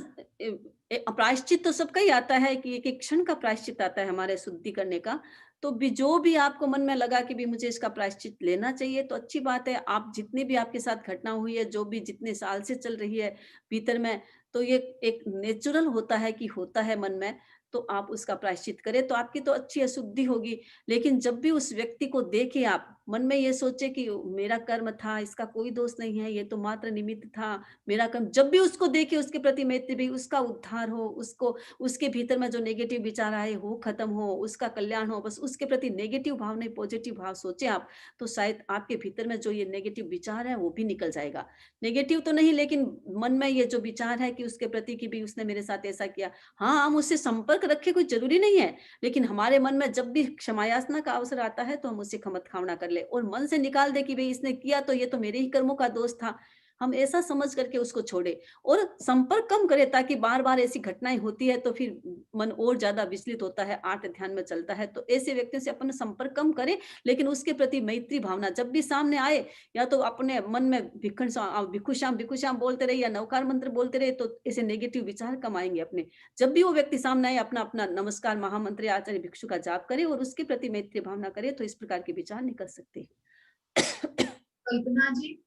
प्रायश्चित तो सबका ही आता है कि एक एक क्षण का प्रायश्चित आता है हमारे शुद्धि करने का। तो भी जो भी आपको मन में लगा कि भी मुझे इसका प्रायश्चित लेना चाहिए तो अच्छी बात है। आप जितनी भी आपके साथ घटना हुई है, जो भी जितने साल से चल रही है भीतर में, तो ये एक नेचुरल होता है कि होता है मन में, तो आप उसका प्रायश्चित करें तो आपकी तो अच्छी अशुद्धि होगी। लेकिन जब भी उस व्यक्ति को देखें, आप मन में ये सोचे कि मेरा कर्म था, इसका कोई दोष नहीं है, ये तो मात्र निमित्त था, मेरा कर्म, जब भी उसको देखे उसके प्रति मैत्री भी, उसका उद्धार हो, उसको, उसके भीतर में जो नेगेटिव विचार आए हो खत्म हो, उसका कल्याण हो, बस उसके प्रति नेगेटिव भाव नहीं पॉजिटिव भाव सोचे आप, तो शायद आपके भीतर में जो ये नेगेटिव विचार है वो भी निकल जाएगा। नेगेटिव तो नहीं, लेकिन मन में ये जो विचार है कि उसके प्रति कि भी उसने मेरे साथ ऐसा किया, हाँ हम उससे संपर्क रखे, कोई जरूरी नहीं है, लेकिन हमारे मन में जब भी क्षमायाचना का अवसर आता है तो हम उससे क्षमत खावना कर ले और मन से निकाल दे कि भाई इसने किया तो ये तो मेरे ही कर्मों का दोष था, हम ऐसा समझ करके उसको छोड़े और संपर्क कम करें, ताकि बार बार ऐसी घटनाएं होती है तो फिर मन और ज्यादा विचलित होता है, आर्त ध्यान में चलता है। तो ऐसे व्यक्तियों से अपन संपर्क कम करें, लेकिन उसके प्रति मैत्री भावना जब भी सामने आए, या तो अपने मन में भिक्षु श्याम बोलते रहे या नवकार मंत्र बोलते रहे, तो ऐसे नेगेटिव विचार कम आएंगे अपने। जब भी वो व्यक्ति सामने आए, अपना अपना नमस्कार महामंत्र आचार्य भिक्षु का जाप करे और उसके प्रति मैत्री भावना करे, तो इस प्रकार के विचार निकल सकते हैं। कल्पना जी।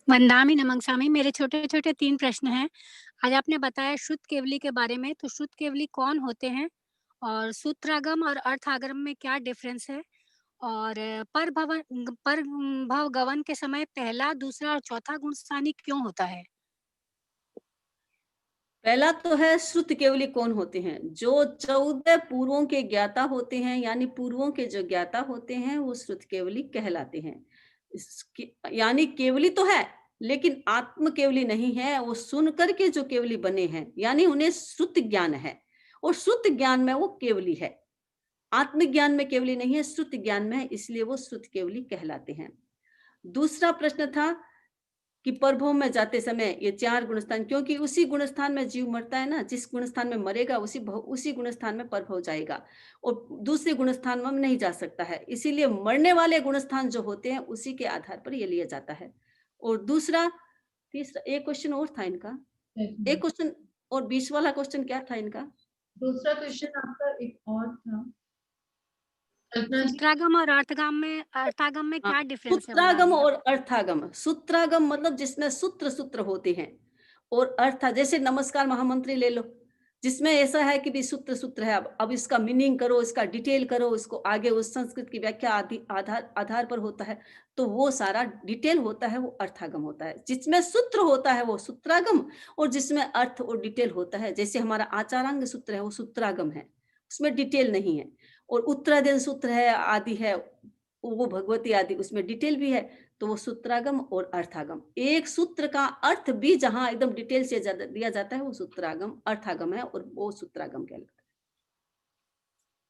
वंदामी नमन स्वामी। मेरे छोटे छोटे 3 प्रश्न हैं। आज आपने बताया शुद्ध केवली के बारे में, तो शुद्ध केवली कौन होते हैं और सूत्रागम और अर्थागम में क्या डिफरेंस है, और पर भव गवन के समय पहला, दूसरा और चौथा गुण स्थानी क्यों होता है? पहला तो है श्रुत केवली कौन होते हैं? जो 14 पूर्वों के ज्ञाता होते हैं, यानी पूर्वों के जो ज्ञाता होते हैं वो श्रुत केवली कहलाते हैं। यानी केवली तो है लेकिन आत्म केवली नहीं है, वो सुन करके जो केवली बने हैं, यानी उन्हें श्रुत ज्ञान है और श्रुत ज्ञान में वो केवली है। आत्मज्ञान में केवली नहीं है, श्रुत ज्ञान में है, इसलिए वो श्रुत केवली कहलाते हैं। दूसरा प्रश्न था कि परभव में जाते समय ये 4 गुणस्थान, क्योंकि उसी गुणस्थान में जीव मरता है ना, जिस गुणस्थान में मरेगा उसी गुणस्थान में परभव जाएगा और दूसरे गुणस्थान में नहीं जा सकता है। इसीलिए मरने वाले गुणस्थान जो होते हैं उसी के आधार पर ये लिया जाता है। और दूसरा, तीसरा, एक क्वेश्चन और था इनका, एक क्वेश्चन और 20 वाला क्वेश्चन क्या था इनका? दूसरा क्वेश्चन आपका एक और था। सूत्रागम और अर्थागम में क्या डिफरेंस है? सूत्रागम और अर्थागम, सूत्रागम मतलब जिसमें सूत्र होते हैं, और अर्थ, जैसे नमस्कार महामंत्री ले लो, जिसमें ऐसा है कि भी सूत्र सूत्र है, अब इसका मीनिंग करो, इसका डिटेल करो, इसको आगे उस संस्कृत की व्याख्या आधार पर होता है, तो वो सारा डिटेल होता है, वो अर्थागम होता है। जिसमें सूत्र होता है वो सूत्रागम, और जिसमें अर्थ और डिटेल होता है, जैसे हमारा आचारांग सूत्र है वो सूत्रागम है, उसमें डिटेल नहीं है। और उत्तराधीन सूत्र है, आदि है, वो भगवती आदि, उसमें डिटेल भी है, तो वो सूत्रागम और अर्थागम। एक सूत्र का अर्थ भी जहां एकदम डिटेल से दिया जाता है वो सूत्रागम अर्थागम है, और वो सूत्रागम कहलाता है।